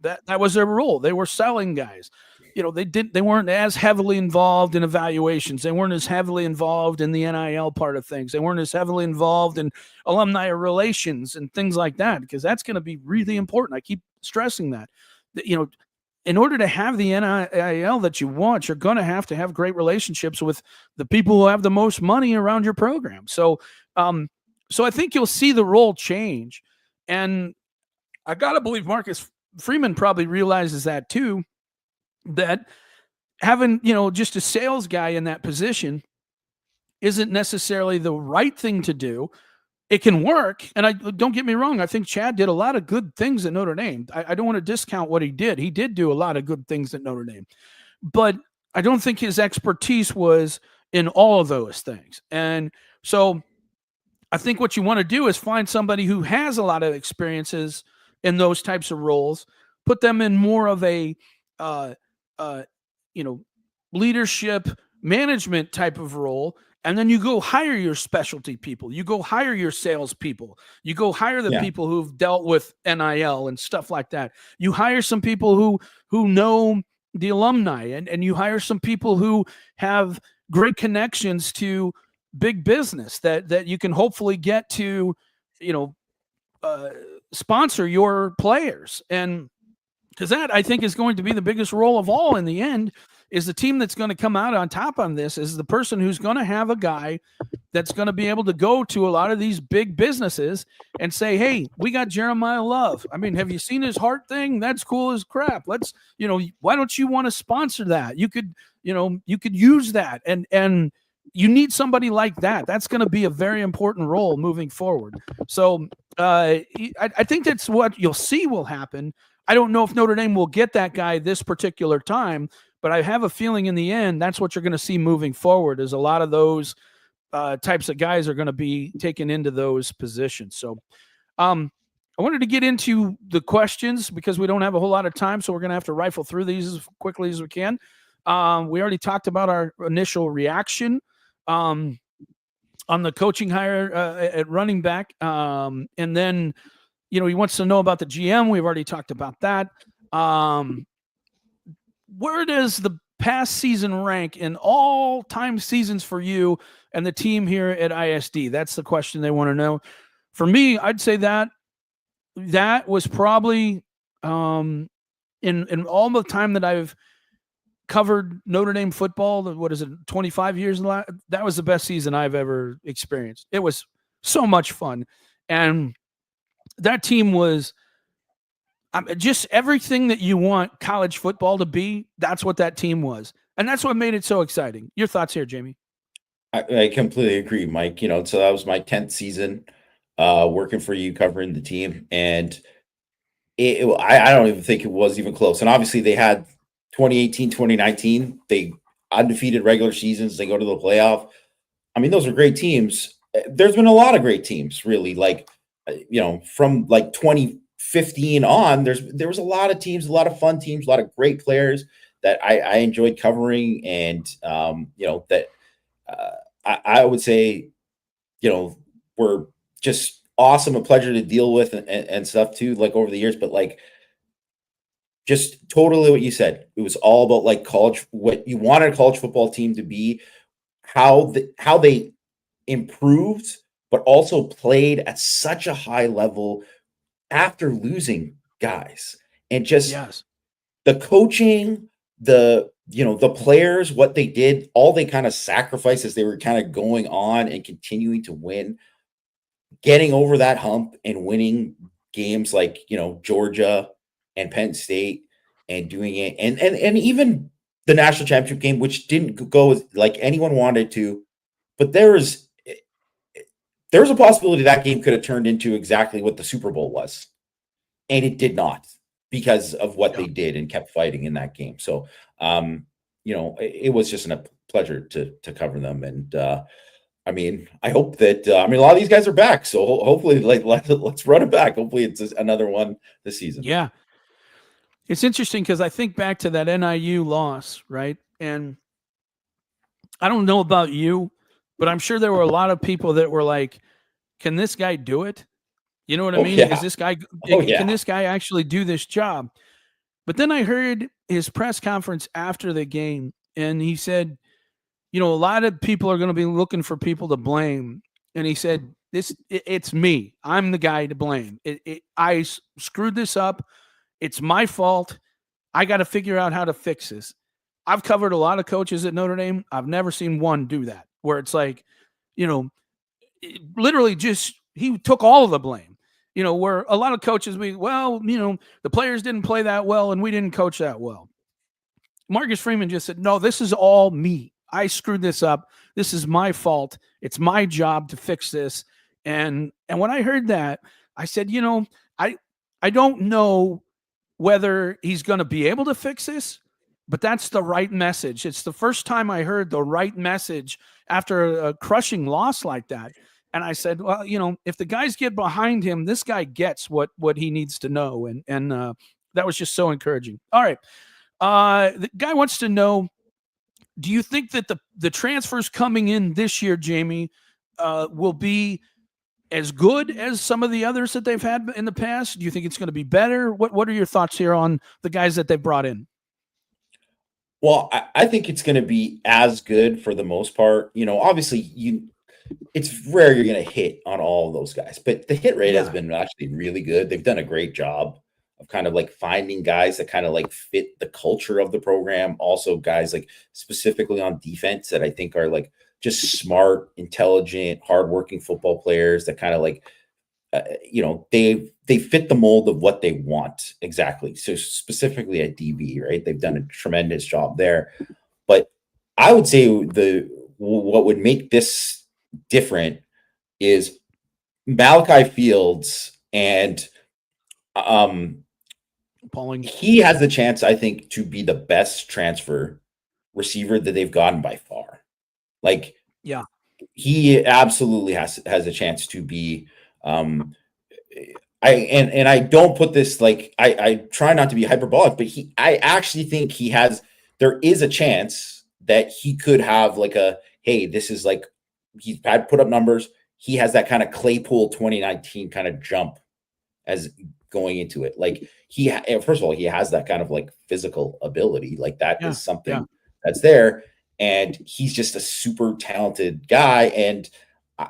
S1: that was their role. They were selling guys. They weren't as heavily involved in evaluations. They weren't as heavily involved in the NIL part of things. They weren't as heavily involved in alumni relations and things like that, because that's going to be really important. I keep stressing that, in order to have the NIL that you want, you're going to have great relationships with the people who have the most money around your program. So, so I think you'll see the role change. And I got to believe Marcus Freeman probably realizes that too, that having, just a sales guy in that position isn't necessarily the right thing to do. It can work. And don't get me wrong. I think Chad did a lot of good things at Notre Dame. I don't want to discount what he did. He did do a lot of good things at Notre Dame, but I don't think his expertise was in all of those things. And so I think what you want to do is find somebody who has a lot of experiences in those types of roles, put them in more of a, leadership management type of role. And then you go hire your specialty people. You go hire your sales people. You go hire the people who've dealt with NIL and stuff like that. You hire some people who know the alumni, and you hire some people who have great connections to big business that you can hopefully get to, sponsor your players. And because that, I think, is going to be the biggest role of all in the end, is the team that's going to come out on top on this is the person who's going to have a guy that's going to be able to go to a lot of these big businesses and say, hey, we got Jeremiah Love. I mean, have you seen his heart thing? That's cool as crap. Let's, why don't you want to sponsor that? You could use that. And you need somebody like that. That's going to be a very important role moving forward. So I think that's what you'll see will happen. I don't know if Notre Dame will get that guy this particular time, but I have a feeling in the end, that's what you're going to see moving forward, is a lot of those types of guys are going to be taken into those positions. So I wanted to get into the questions because we don't have a whole lot of time, so we're going to have to rifle through these as quickly as we can. We already talked about our initial reaction on the coaching hire at running back. And then, he wants to know about the GM. We've already talked about that. Where does the past season rank in all-time seasons for you and the team here at ISD? That's the question they want to know. For me, I'd say that was probably in all the time that I've covered Notre Dame football, 25 years? That was the best season I've ever experienced. It was so much fun. And that team was just everything that you want college football to be. That's what that team was. And that's what made it so exciting. Your thoughts here, Jamie?
S2: I completely agree, Mike. So that was my 10th season working for you, covering the team. And I don't even think it was even close. And obviously they had 2018, 2019, they undefeated regular seasons. They go to the playoff. I mean, those are great teams. There's been a lot of great teams, really. Like, from like 2015 on, there was a lot of teams, a lot of fun teams, a lot of great players that I enjoyed covering. And, that I would say, were just awesome, a pleasure to deal with and stuff too, like over the years. But like, just totally what you said. It was all about like college, what you wanted a college football team to be, how they improved, but also played at such a high level after losing guys, and just the coaching, the players, what they did, all they kind of sacrificed as they were kind of going on and continuing to win, getting over that hump and winning games like, Georgia and Penn State, and doing it. And even the national championship game, which didn't go like anyone wanted to, but there was a possibility that game could have turned into exactly what the Super Bowl was. And it did not, because of what they did and kept fighting in that game. So, it was just a pleasure to cover them. And, I hope that, a lot of these guys are back. So hopefully, let's run it back. Hopefully it's another one this season.
S1: Yeah. It's interesting because I think back to that NIU loss, right? And I don't know about you, but I'm sure there were a lot of people that were like, can this guy do it? You know what I mean?
S2: Yeah.
S1: Is this guy, can this guy actually do this job? But then I heard his press conference after the game, and he said, a lot of people are going to be looking for people to blame. And he said, it's me. I'm the guy to blame. I screwed this up. It's my fault. I got to figure out how to fix this. I've covered a lot of coaches at Notre Dame. I've never seen one do that, where it's like, literally just he took all of the blame. Where a lot of coaches, the players didn't play that well and we didn't coach that well. Marcus Freeman just said, no, this is all me. I screwed this up. This is my fault. It's my job to fix this. And when I heard that, I said, I don't know whether he's going to be able to fix this, but that's the right message. It's the first time I heard the right message after a crushing loss like that. And I said, well, if the guys get behind him, this guy gets what he needs to know. And that was just so encouraging. All right. The guy wants to know, do you think that the transfers coming in this year, Jamie, will be as good as some of the others that they've had in the past? Do you think it's going to be better? What are your thoughts here on the guys that they brought in?
S2: Well, I think it's going to be as good for the most part. Obviously, it's rare you're going to hit on all of those guys, but the hit rate has been actually really good. They've done a great job of kind of like finding guys that kind of like fit the culture of the program. Also guys like specifically on defense that I think are like just smart, intelligent, hardworking football players that kind of like, they fit the mold of what they want exactly. So specifically at DB, right? They've done a tremendous job there. But I would say what would make this different is Malachi Fields and
S1: Pauling.
S2: He has the chance, I think, to be the best transfer receiver that they've gotten by far. Like,
S1: yeah,
S2: he absolutely has a chance to be. I don't put this like I try not to be hyperbolic, but I actually think there is a chance that he could have like this is like he's had put up numbers. He has that kind of Claypool 2019 kind of jump as going into it. Like first of all, he has that kind of like physical ability. Like that is something that's there. And he's just a super talented guy. And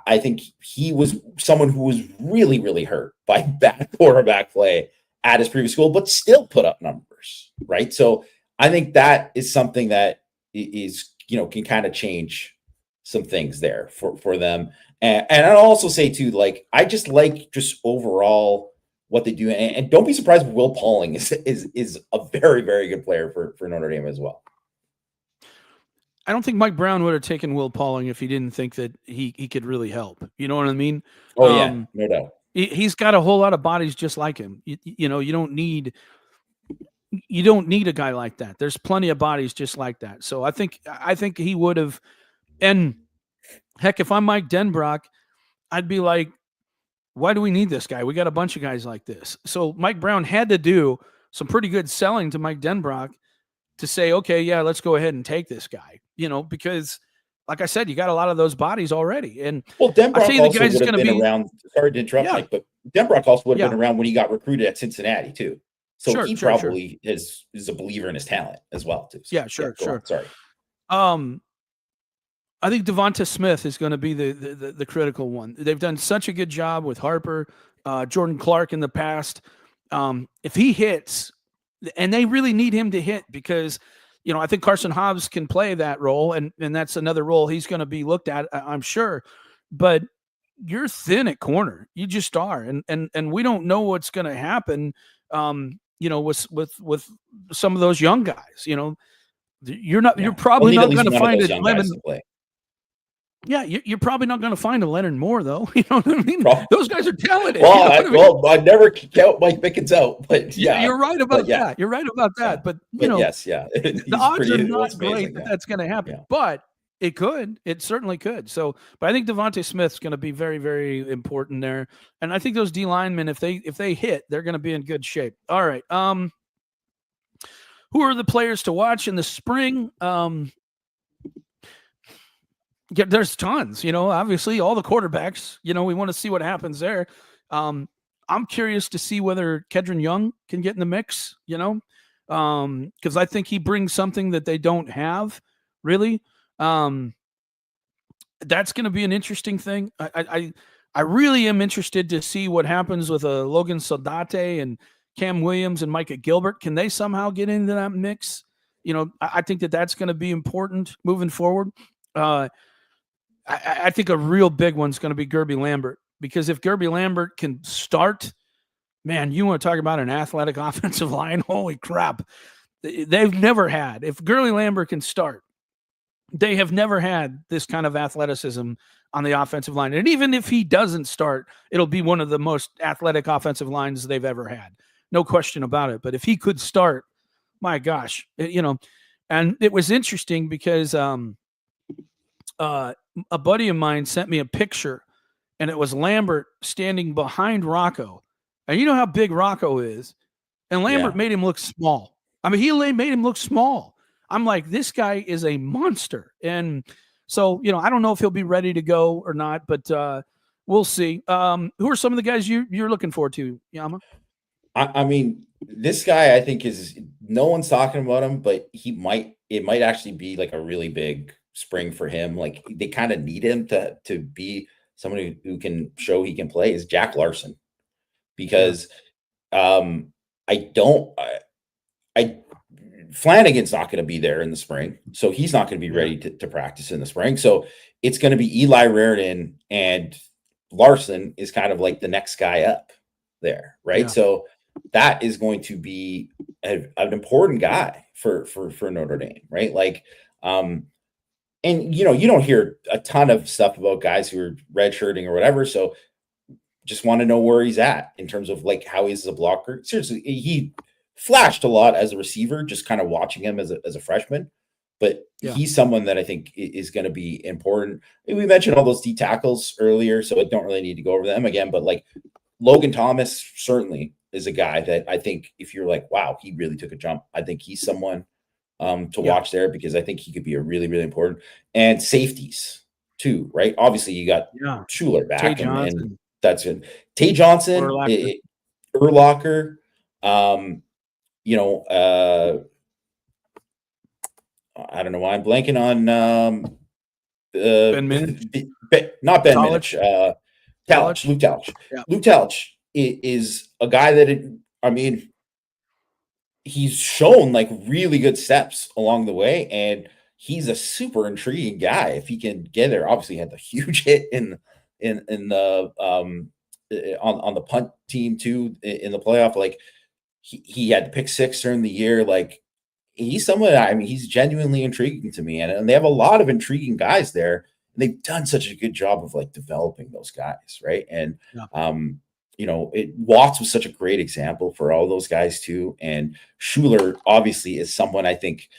S2: I think he was someone who was really, really hurt by bad quarterback play at his previous school, but still put up numbers. Right. So I think that is something that is, can kind of change some things there for them. And I'll also say too, like, I just like just overall what they do. And don't be surprised if Will Pauling is a very, very good player for Notre Dame as well.
S1: I don't think Mike Brown would have taken Will Pauling if he didn't think that he could really help. You know what I mean?
S2: Oh, yeah, no doubt.
S1: He's got a whole lot of bodies just like him. You don't need a guy like that. There's plenty of bodies just like that. So I think he would have. And heck, if I'm Mike Denbrock, I'd be like, why do we need this guy? We got a bunch of guys like this. So Mike Brown had to do some pretty good selling to Mike Denbrock to say, okay, yeah, let's go ahead and take this guy, because like I said, you got a lot of those bodies already. And
S2: Denbrock also would have been around. Sorry to interrupt, Mike, but Denbrock also would have been around when he got recruited at Cincinnati too. So he probably is a believer in his talent as well too. So,
S1: sure.
S2: On. Sorry.
S1: I think Devonta Smith is going to be the critical one. They've done such a good job with Harper, Jordan Clark in the past. If he hits, and they really need him to hit because, I think Carson Hobbs can play that role, and that's another role he's going to be looked at, I'm sure. But you're thin at corner. You just are. And we don't know what's going to happen, with some of those young guys. You're probably not going to find a Lemon. Yeah, you're probably not going to find a Leonard Moore, though. You know what I mean? Those guys are talented.
S2: Well, I never count Mike Mickens out, but yeah,
S1: you're right about that. You're right about that. Yeah. But
S2: yes,
S1: the odds are not great that that's going to happen. Yeah. But it could. It certainly could. So, but I think Devonta Smith's going to be very, very important there. And I think those D linemen, if they hit, they're going to be in good shape. All right. Who are the players to watch in the spring? Yeah, there's tons, obviously all the quarterbacks, we want to see what happens there. I'm curious to see whether Kedron Young can get in the mix, because I think he brings something that they don't have really. That's going to be an interesting thing. I really am interested to see what happens with Logan Saldate and Cam Williams and Micah Gilbert, can they somehow get into that mix? I think that's going to be important moving forward. I think a real big one's going to be Gerby Lambert, because if Gerby Lambert can start, man, you want to talk about an athletic offensive line? Holy crap. They've never had, if Gerby Lambert can start, they have never had this kind of athleticism on the offensive line. And even if he doesn't start, it'll be one of the most athletic offensive lines they've ever had. No question about it. But if he could start, my gosh, and it was interesting because a buddy of mine sent me a picture, and it was Lambert standing behind Rocco. And you know how big Rocco is. And Lambert made him look small. I mean, he made him look small. I'm like, this guy is a monster. And so, I don't know if he'll be ready to go or not, but we'll see. Who are some of the guys you're looking forward to, Yama?
S2: I mean, this guy, I think, is no one's talking about him, but it might actually be like a really big spring for him. Like, they kind of need him to be somebody who can show he can play, is Jack Larson, because Flanagan's not going to be there in the spring, so he's not going to be ready to practice in the spring. So it's going to be Eli Raridan, and Larson is kind of like the next guy up there, right? Yeah. So that is going to be an important guy for Notre Dame, right? Like, and you don't hear a ton of stuff about guys who are redshirting or whatever. So just want to know where he's at in terms of like how he's as a blocker. Seriously, he flashed a lot as a receiver, just kind of watching him as a freshman, but he's someone that I think is going to be important. We mentioned all those D tackles earlier, so I don't really need to go over them again, but like Logan Thomas certainly is a guy that I think if you're like, wow, he really took a jump, I think he's someone to watch there, because I think he could be a really, really important. And safeties too, right? Obviously you got Schuler back, and that's good. Tay Johnson, Urlacher, I don't know why I'm blanking on
S1: Ben Minich.
S2: Not Ben Minich. Talich, Luke Talich. Yeah. Luke Talich is a guy that he's shown like really good steps along the way, and he's a super intriguing guy if he can get there. Obviously, he had the huge hit in the on the punt team too in the playoff. Like he had the pick six during the year. Like he's someone. He's genuinely intriguing to me, and they have a lot of intriguing guys there. And they've done such a good job of like developing those guys, right? And Watts was such a great example for all those guys too. And Schuler obviously is someone I think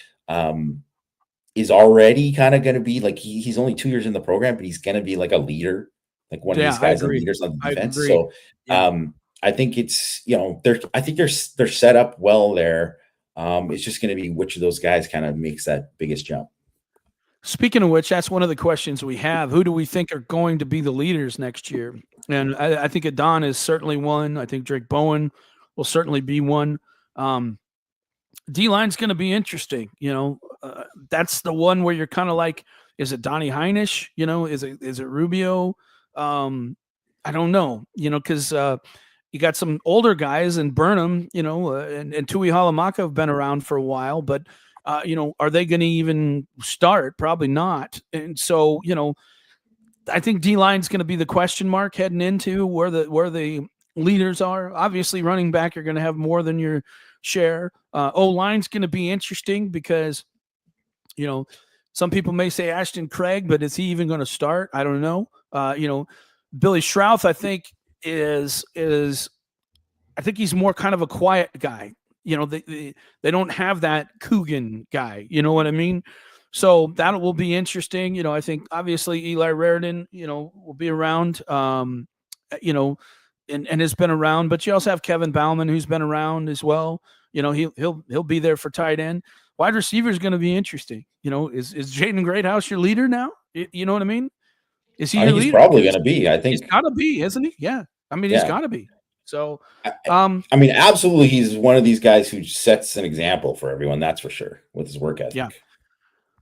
S2: is already kind of going to be like he's only 2 years in the program, but he's going to be like a leader, like one of these guys, leaders on the defense. So I think it's they're set up well there. It's just going to be which of those guys kind of makes that biggest jump.
S1: Speaking of which, that's one of the questions we have. Who do we think are going to be the leaders next year? And I think Adon is certainly one. I think Drake Bowen will certainly be one. D-line's going to be interesting. That's the one where you're kind of like, is it Donnie Heinisch? Is it Rubio? I don't know, because you got some older guys in Burnham, and Tui Halamaka have been around for a while, but are they going to even start? Probably not. And so, I think D-line's going to be the question mark heading into where the leaders are. Obviously, running back, you're going to have more than your share. O-line's going to be interesting because, some people may say Ashton Craig, but is he even going to start? I don't know. Billy Schrauth, I think is I think he's more kind of a quiet guy. They don't have that Coogan guy. You know what I mean? So that will be interesting. I think obviously Eli Raridan, will be around, and has been around, but you also have Kevin Bauman, who's been around as well. He'll be there for tight end. Wide receiver is going to be interesting. Is Jaden Greathouse your leader now? You know what I mean? Is he your leader?
S2: He's probably going to be. I think
S1: he's got to be, isn't he? Yeah. He's got to be. So,
S2: absolutely, he's one of these guys who sets an example for everyone. That's for sure, with his work ethic.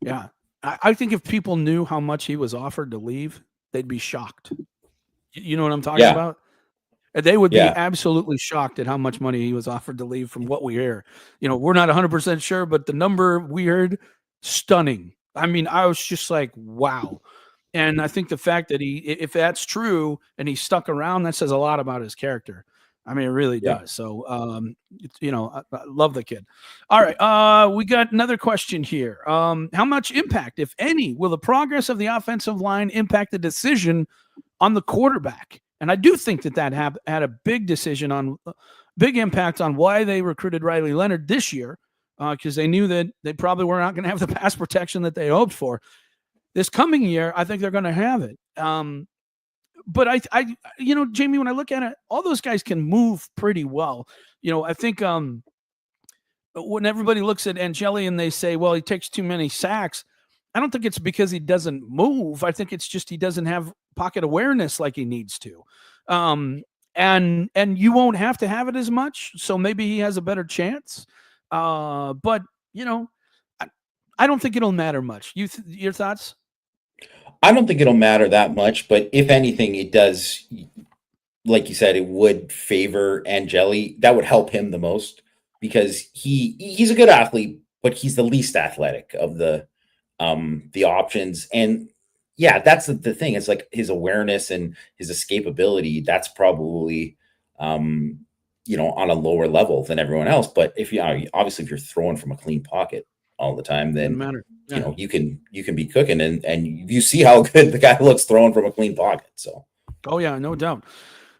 S1: Yeah. I think if people knew how much he was offered to leave, they'd be shocked. You know what I'm talking about? And they would be
S2: Yeah.
S1: absolutely shocked at how much money he was offered to leave from what we hear. We're not 100% sure, but the number we heard, stunning. I mean, I was just like, wow. And I think the fact that if that's true and he stuck around, that says a lot about his character. I mean, it really
S2: Yeah.
S1: does. So, I love the kid. All right. We got another question here. How much impact, if any, will the progress of the offensive line impact the decision on the quarterback? And I do think that had a big impact on why they recruited Riley Leonard this year, because they knew that they probably were not going to have the pass protection that they hoped for. This coming year, I think they're going to have it. But I, Jamie, when I look at it, all those guys can move pretty well. I think when everybody looks at Angeli and they say, well, he takes too many sacks, I don't think it's because he doesn't move. I think it's just he doesn't have pocket awareness like he needs to. And you won't have to have it as much, so maybe he has a better chance. But I don't think it'll matter much. Your thoughts?
S2: I don't think it'll matter that much, but if anything, it does. Like you said, it would favor Angeli. That would help him the most because he's a good athlete, but he's the least athletic of the options. And yeah, that's the thing. It's like his awareness and his escapability. That's probably on a lower level than everyone else. But if obviously if you're throwing from a clean pocket all the time, then
S1: matter. Yeah.
S2: You can be cooking, and you see how good the guy looks throwing from a clean pocket. So,
S1: oh yeah, no doubt.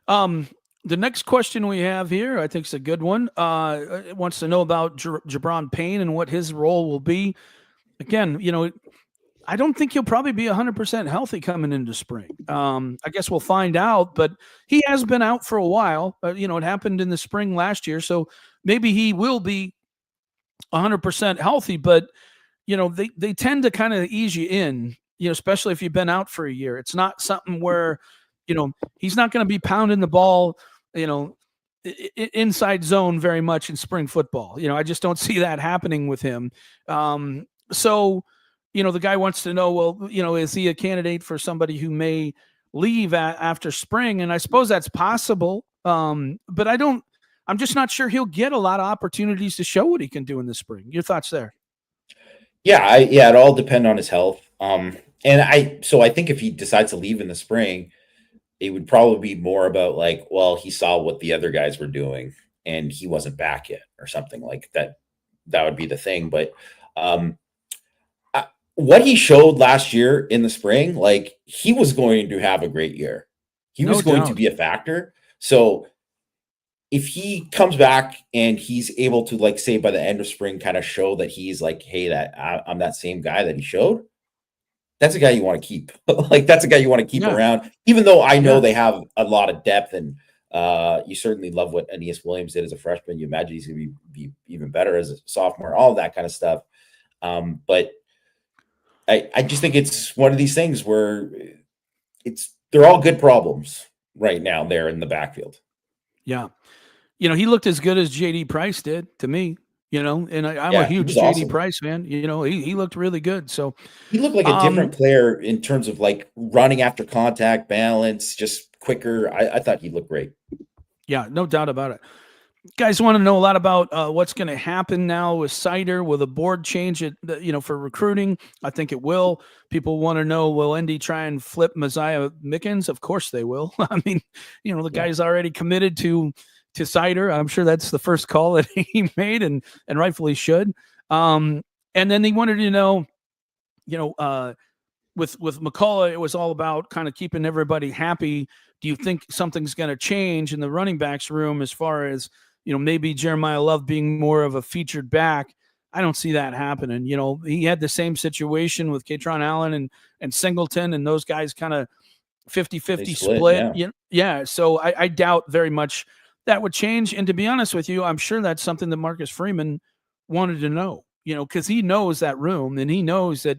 S1: The next question we have here, I think, is a good one. It wants to know about Jabron Payne and what his role will be. Again, I don't think he'll probably be 100% healthy coming into spring. I guess we'll find out, but he has been out for a while. It happened in the spring last year, so maybe he will be 100% healthy, but they tend to kind of ease you in, especially if you've been out for a year. It's not something where, he's not going to be pounding the ball, inside zone very much in spring football. I just don't see that happening with him. So, the guy wants to know, well, is he a candidate for somebody who may leave after spring? And I suppose that's possible. But I'm just not sure he'll get a lot of opportunities to show what he can do in the spring. Your thoughts there?
S2: Yeah, it all depends on his health. And I think if he decides to leave in the spring, it would probably be more about like, well, he saw what the other guys were doing and he wasn't back yet or something like that. That would be the thing. But what he showed last year in the spring, like he was going to have a great year. He was going to be a factor. So if he comes back and he's able to, like, say by the end of spring, kind of show that he's like, hey, that I'm that same guy that he showed, that's a guy you want to keep. Like, that's a guy you want to keep around, even though I know they have a lot of depth. And you certainly love what Aeneas Williams did as a freshman. You imagine he's going to be even better as a sophomore, all of that kind of stuff. But I just think it's one of these things where they're all good problems right now there in the backfield.
S1: Yeah. He looked as good as JD Price did to me, and I'm a huge JD Price fan. He looked really good. So
S2: he looked like a different player in terms of like running after contact, balance, just quicker. I thought he looked great.
S1: Yeah, no doubt about it. Guys want to know a lot about what's going to happen now with Seider. Will the board change it, for recruiting? I think it will. People want to know, will Indy try and flip Messiah Mickens? Of course they will. I mean, the guy's already committed to Seider. I'm sure that's the first call that he made and rightfully should. And then they wanted to know, with McCullough, it was all about kind of keeping everybody happy. Do you think something's going to change in the running backs room as far as, maybe Jeremiah Love being more of a featured back? I don't see that happening. He had the same situation with Katron Allen and Singleton, and those guys kind of 50-50 split. Yeah. So I doubt very much that would change. And to be honest with you, I'm sure that's something that Marcus Freeman wanted to know, because he knows that room and he knows that,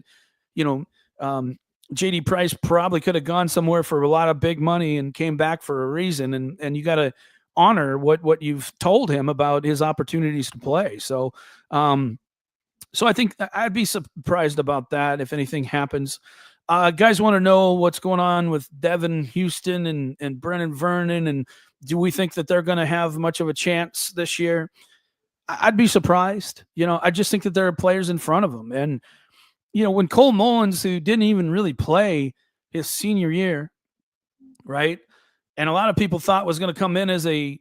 S1: JD Price probably could have gone somewhere for a lot of big money and came back for a reason. And you got to honor what you've told him about his opportunities to play. So I think I'd be surprised about that if anything happens. Guys want to know what's going on with Devin Houston and Brennan Vernon and Do we think that they're going to have much of a chance this year? I'd be surprised. I just think that there are players in front of them. And, when Cole Mullins, who didn't even really play his senior year, right? And a lot of people thought was going to come in as a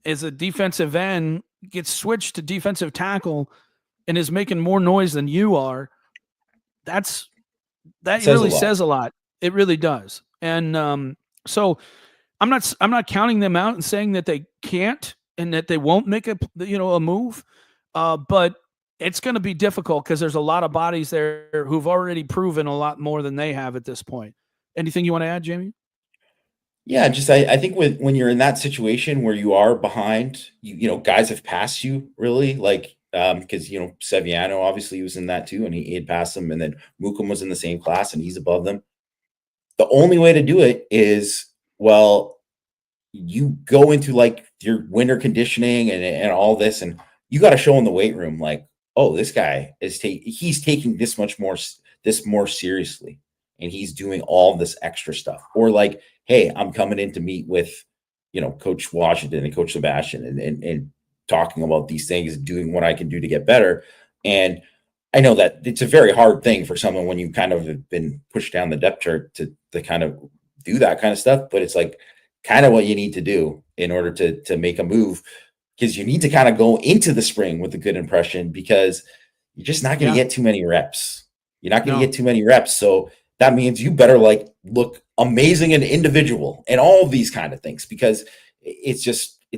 S1: defensive end, gets switched to defensive tackle and is making more noise than you are. That really says a lot. It really does. And so I'm not counting them out and saying that they can't and that they won't make a move. But it's going to be difficult because there's a lot of bodies there who've already proven a lot more than they have at this point. Anything you want to add, Jamie?
S2: Yeah, just I think when you're in that situation where you are behind, guys have passed you really, like because Seviano obviously was in that too, and he had passed them, and then Mukum was in the same class and he's above them. The only way to do it is, well, you go into like your winter conditioning and all this, and you got to show in the weight room like, oh, this guy he's taking this more seriously, and he's doing all this extra stuff. Or like, hey, I'm coming in to meet with, Coach Washington and Coach Sebastian and talking about these things, doing what I can do to get better. And I know that it's a very hard thing for someone when you kind of have been pushed down the depth chart to kind of do that kind of stuff. But it's like kind of what you need to do in order to make a move, because you need to kind of go into the spring with a good impression, because you're just not going to get too many reps. You're not going to get too many reps. So that means you better like look amazing and individual and all of these kind of things, because it's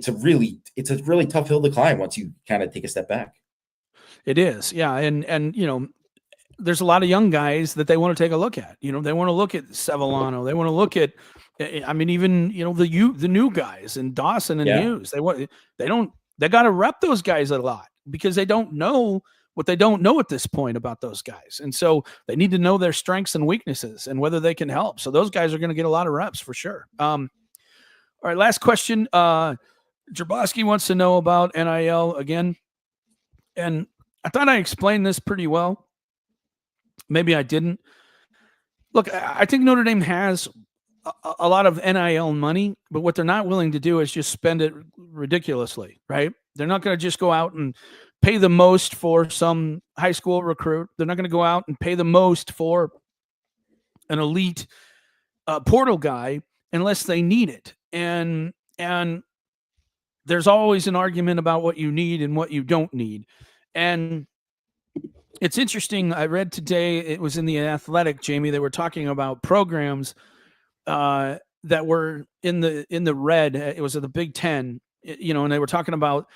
S2: a really tough hill to climb once you kind of take a step back.
S1: It is. Yeah. And there's a lot of young guys that they want to take a look at. They want to look at Sevillano. They want to look at, even, the new guys and Dawson and Hughes. They got to rep those guys a lot, because they don't know what they don't know at this point about those guys. And so they need to know their strengths and weaknesses and whether they can help. So those guys are going to get a lot of reps for sure. All right. Last question. Jaboski wants to know about NIL again. And I thought I explained this pretty well. Maybe I didn't. Look, I think Notre Dame has a lot of NIL money, but what they're not willing to do is just spend it ridiculously, right? They're not going to just go out and pay the most for some high school recruit. They're not going to go out and pay the most for an elite portal guy unless they need it. And there's always an argument about what you need and what you don't need. And it's interesting. I read today, it was in the Athletic, Jamie, they were talking about programs that were in the red. It was at the Big Ten, and they were talking about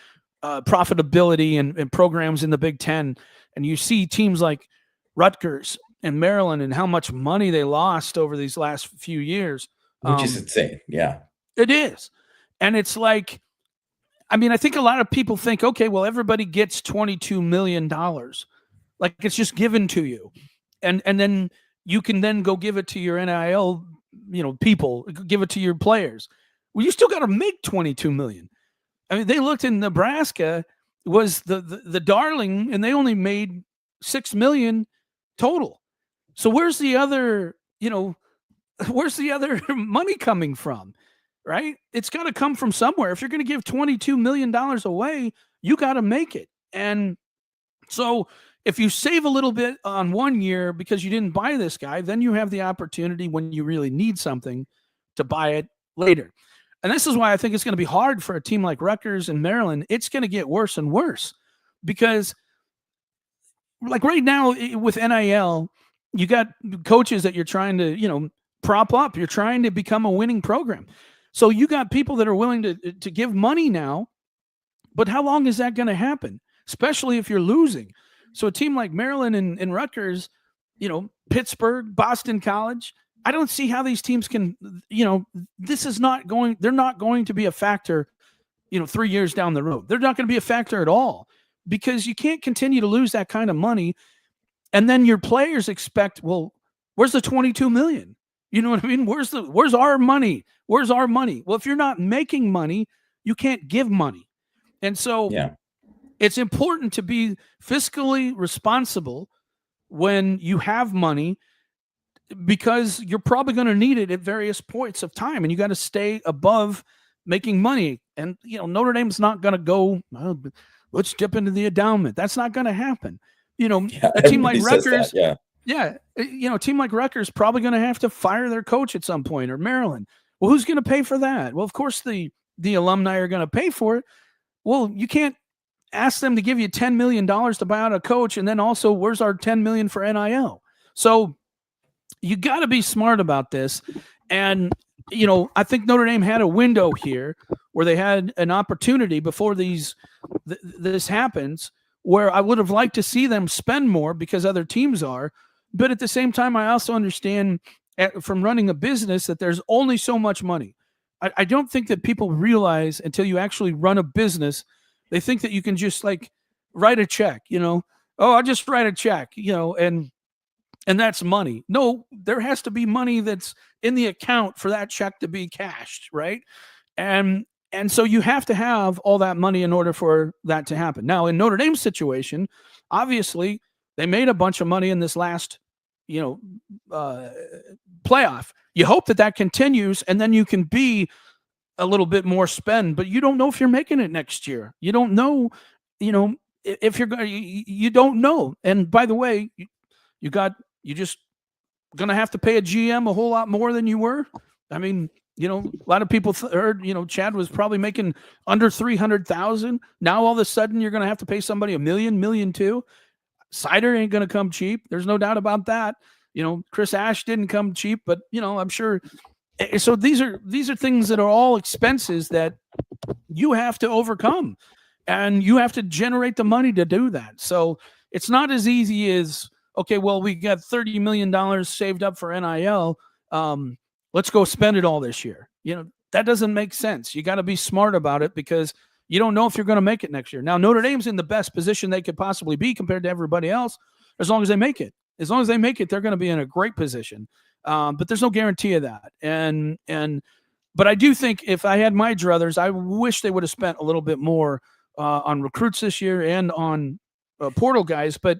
S1: profitability and programs in the Big Ten. And you see teams like Rutgers and Maryland and how much money they lost over these last few years.
S2: Which is insane. Yeah.
S1: It is. And it's like, I think a lot of people think, okay, well, everybody gets $22 million. Like it's just given to you. And then you can then go give it to your NIL, people, give it to your players. Well, you still got to make $22 million. They looked in Nebraska was the darling, and they only made $6 million total. So where's the other money coming from? Right? It's got to come from somewhere. If you're going to give $22 million away, you got to make it. And so if you save a little bit on 1 year because you didn't buy this guy, then you have the opportunity when you really need something to buy it later. And this is why I think it's going to be hard for a team like Rutgers and Maryland. It's going to get worse and worse because like right now with NIL, you got coaches that you're trying to, prop up. You're trying to become a winning program. So you got people that are willing to give money now, but how long is that going to happen? Especially if you're losing. So a team like Maryland and Rutgers, Pittsburgh, Boston College, I don't see how these teams can, they're not going to be a factor, 3 years down the road. They're not going to be a factor at all because you can't continue to lose that kind of money. And then your players expect, well, where's the $22 million? You know what I mean? Where's our money? Where's our money? Well, if you're not making money, you can't give money. And so it's important to be fiscally responsible when you have money because you're probably going to need it at various points of time. And you got to stay above making money. And, Notre Dame's not going to go, well, let's dip into the endowment. That's not going to happen. A team like Rutgers,
S2: that,
S1: a team like Rutgers probably going to have to fire their coach at some point, or Maryland. Well, who's going to pay for that? Well, of course, the alumni are going to pay for it. Well, you can't ask them to give you $10 million to buy out a coach, and then also, where's our $10 million for NIL? So you got to be smart about this. And, I think Notre Dame had a window here where they had an opportunity before this happens, where I would have liked to see them spend more because other teams are. But at the same time, I also understand from running a business that there's only so much money. I don't think that people realize until you actually run a business, they think that you can just like write a check, I'll just write a check, and that's money. No, there has to be money that's in the account for that check to be cashed, right? And so you have to have all that money in order for that to happen. Now, in Notre Dame's situation, obviously, they made a bunch of money in this last, playoff. You hope that continues, and then you can be a little bit more spend, but you don't know if you're making it next year. You don't know, if you're going. You don't know. And by the way, you just going to have to pay a GM a whole lot more than you were. I mean, a lot of people heard, Chad was probably making under 300,000. Now, all of a sudden, you're going to have to pay somebody $1 million, $1.2 million. Seider ain't going to come cheap. There's no doubt about that. Chris Ash didn't come cheap, but, I'm sure. So these are things that are all expenses that you have to overcome, and you have to generate the money to do that. So it's not as easy as, okay, well, we got $30 million saved up for NIL. Let's go spend it all this year. That doesn't make sense. You got to be smart about it because you don't know if you're going to make it next year. Now, Notre Dame's in the best position they could possibly be compared to everybody else, as long as they make it. As long as they make it, they're going to be in a great position. But there's no guarantee of that. But I do think if I had my druthers, I wish they would have spent a little bit more on recruits this year and on portal guys. But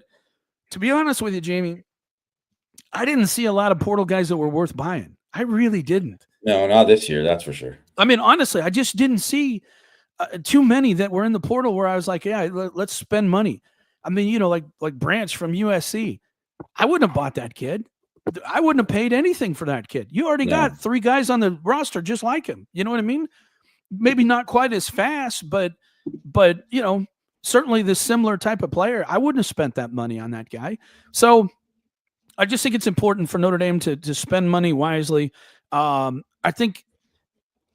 S1: to be honest with you, Jamie, I didn't see a lot of portal guys that were worth buying. I really didn't.
S2: No, not this year. That's for sure.
S1: I mean, honestly, I just didn't see too many that were in the portal where I was like, yeah, let's spend money. I mean, like Branch from USC. I wouldn't have bought that kid. I wouldn't have paid anything for that kid. You already got 3 guys on the roster just like him. You know what I mean? Maybe not quite as fast, but certainly the similar type of player. I wouldn't have spent that money on that guy. So I just think it's important for Notre Dame to spend money wisely. I think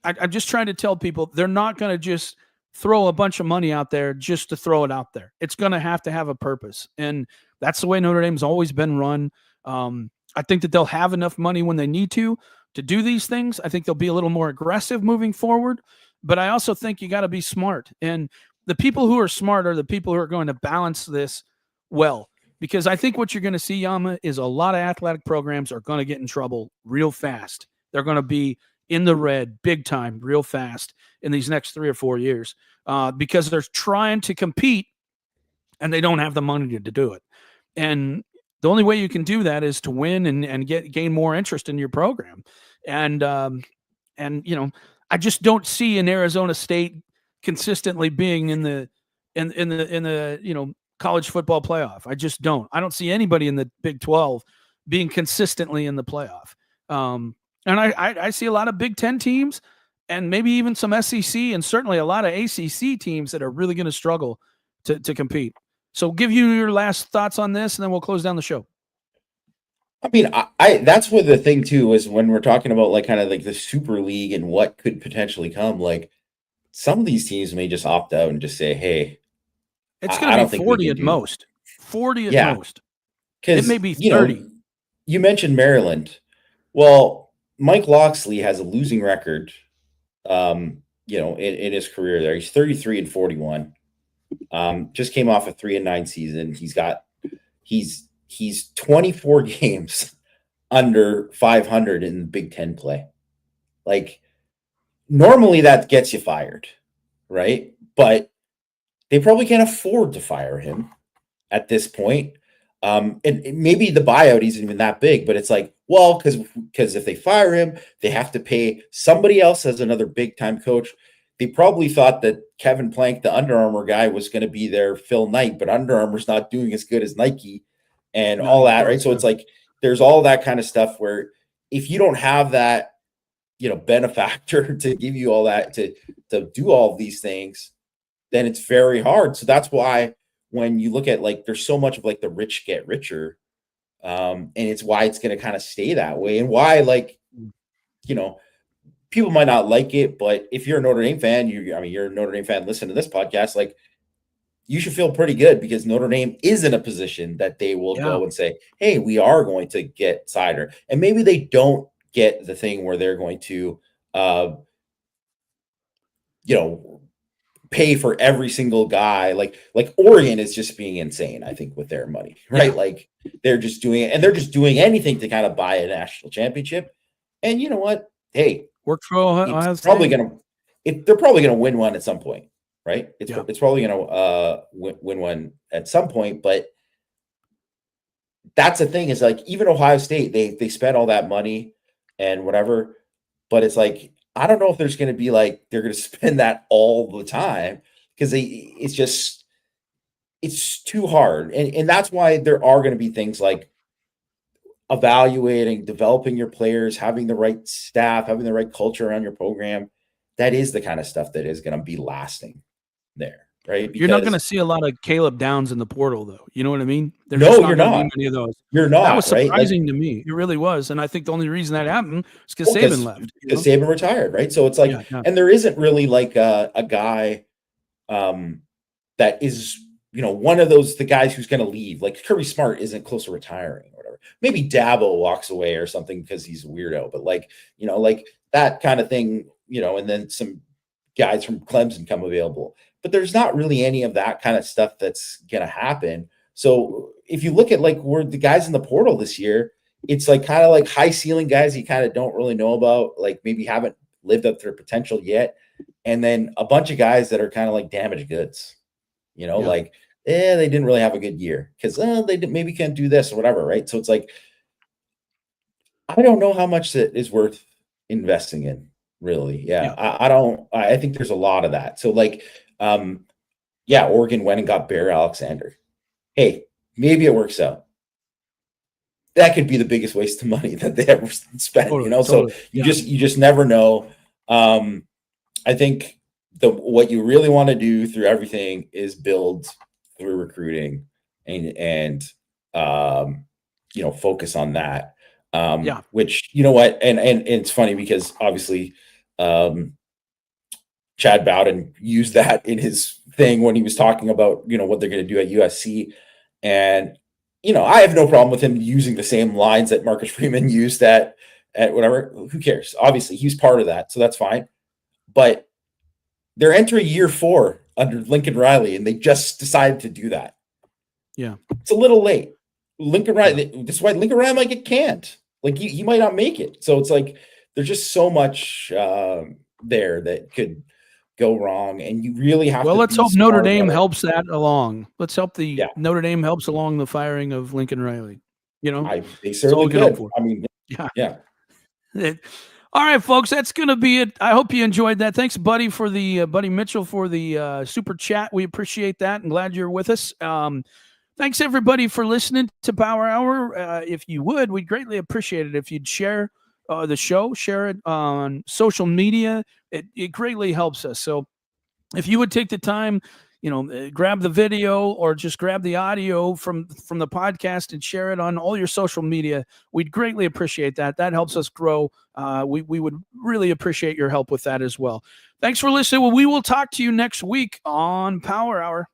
S1: I'm just trying to tell people they're not going to just throw a bunch of money out there just to throw it out there. It's going to have a purpose. And that's the way Notre Dame's always been run. I think that they'll have enough money when they need to do these things. I think they'll be a little more aggressive moving forward. But I also think you got to be smart. And the people who are smart are the people who are going to balance this well. Because I think what you're going to see, Yama, is a lot of athletic programs are going to get in trouble real fast. They're going to be in the red big time real fast in these next 3 or 4 years because they're trying to compete and they don't have the money to do it. And the only way you can do that is to win and gain more interest in your program. And I just don't see an Arizona State consistently being in the college football playoff. I just don't. I don't see anybody in the Big 12 being consistently in the playoff. And I see a lot of Big 10 teams and maybe even some SEC and certainly a lot of ACC teams that are really going to struggle to compete. So give you your last thoughts on this, and then we'll close down the show.
S2: I mean, I that's what the thing too is when we're talking about like kind of like the Super League and what could potentially come. Like some of these teams may just opt out and just say, "Hey,
S1: it's going to be 40 at most. 40 at most. It may be 30."
S2: You mentioned Maryland. Well, Mike Loxley has a losing record. In his career there, he's 33-41. Just came off a 3-9 season. He's 24 games under 500 in the Big Ten play. Like normally that gets you fired, right? But they probably can't afford to fire him at this point. And maybe the buyout isn't even that big, but it's like, well, because if they fire him, they have to pay somebody else as another big time coach. They probably thought that Kevin Plank, the Under Armour guy, was going to be their Phil Knight, but Under Armour's not doing as good as Nike and all that, right? So it's like there's all that kind of stuff where if you don't have that, benefactor to give you all that to do all of these things, then it's very hard. So that's why when you look at like there's so much of like the rich get richer, and it's why it's going to kind of stay that way, and why people might not like it, but if you're a Notre Dame fan, you're a Notre Dame fan, listen to this podcast, like you should feel pretty good because Notre Dame is in a position that they will go and say, hey, we are going to get Seider. And maybe they don't get the thing where they're going to, pay for every single guy. Like Oregon is just being insane, I think, with their money, right? Yeah. Like they're just doing it, and they're just doing anything to kind of buy a national championship. And you know what? Hey,
S1: work for Ohio
S2: State. They're probably gonna win one at some point, right? It's probably gonna win one at some point, but that's the thing is like even Ohio State, they spent all that money and whatever, but it's like I don't know if there's going to be like they're going to spend that all the time because it's too hard, and that's why there are going to be things like evaluating, developing your players, having the right staff, having the right culture around your program. That is the kind of stuff that is going to be lasting there, right? Because
S1: you're not going to see a lot of Caleb Downs in the portal, though. You know what I mean?
S2: You're not.
S1: Many of those.
S2: You're not.
S1: That was surprising to me. It really was, and I think the only reason that happened is because Saban left.
S2: Because Saban retired, right? So it's like, and there isn't really like a guy that is, one of the guys who's going to leave. Like Kirby Smart isn't close to retiring or whatever. Maybe Dabo walks away or something because he's a weirdo, but like that kind of thing, and then some guys from Clemson come available. But there's not really any of that kind of stuff that's going to happen. So if you look at like where the guys in the portal this year, it's like kind of like high ceiling guys you kind of don't really know about, like maybe haven't lived up to their potential yet. And then a bunch of guys that are kind of like damaged goods, like, they didn't really have a good year because they maybe can't do this or whatever. Right. So it's like, I don't know how much that is worth investing in really. Yeah. I think there's a lot of that. So like, Oregon went and got Bear Alexander. Hey, maybe it works out. That could be the biggest waste of money that they ever spent, Totally. So you just never know. I think what you really want to do through everything is build through recruiting and focus on that. Which, you know what, and it's funny because obviously Chad Bowden used that in his thing when he was talking about, what they're going to do at USC. And, I have no problem with him using the same lines that Marcus Freeman used at whatever. Who cares? Obviously, he's part of that. So that's fine. But they're entering year 4 under Lincoln Riley, and they just decided to do that.
S1: Yeah.
S2: It's a little late. Lincoln Riley, that's why Lincoln Riley might get canned. Like he might not make it. So it's like there's just so much there that could go wrong, and you really have to.
S1: Well, let's hope Notre Dame helps that along. Let's hope Notre Dame helps along the firing of Lincoln Riley.
S2: They certainly could. I mean, yeah.
S1: All right, folks, that's going to be it. I hope you enjoyed that. Thanks, Buddy, for the Buddy Mitchell for the super chat. We appreciate that, and glad you're with us. Thanks, everybody, for listening to Power Hour. If you would, we'd greatly appreciate it if you'd share the show, share it on social media. It greatly helps us. So if you would take the time, grab the video or just grab the audio from the podcast and share it on all your social media, we'd greatly appreciate that. That helps us grow. We would really appreciate your help with that as well. Thanks for listening. Well, we will talk to you next week on Power Hour.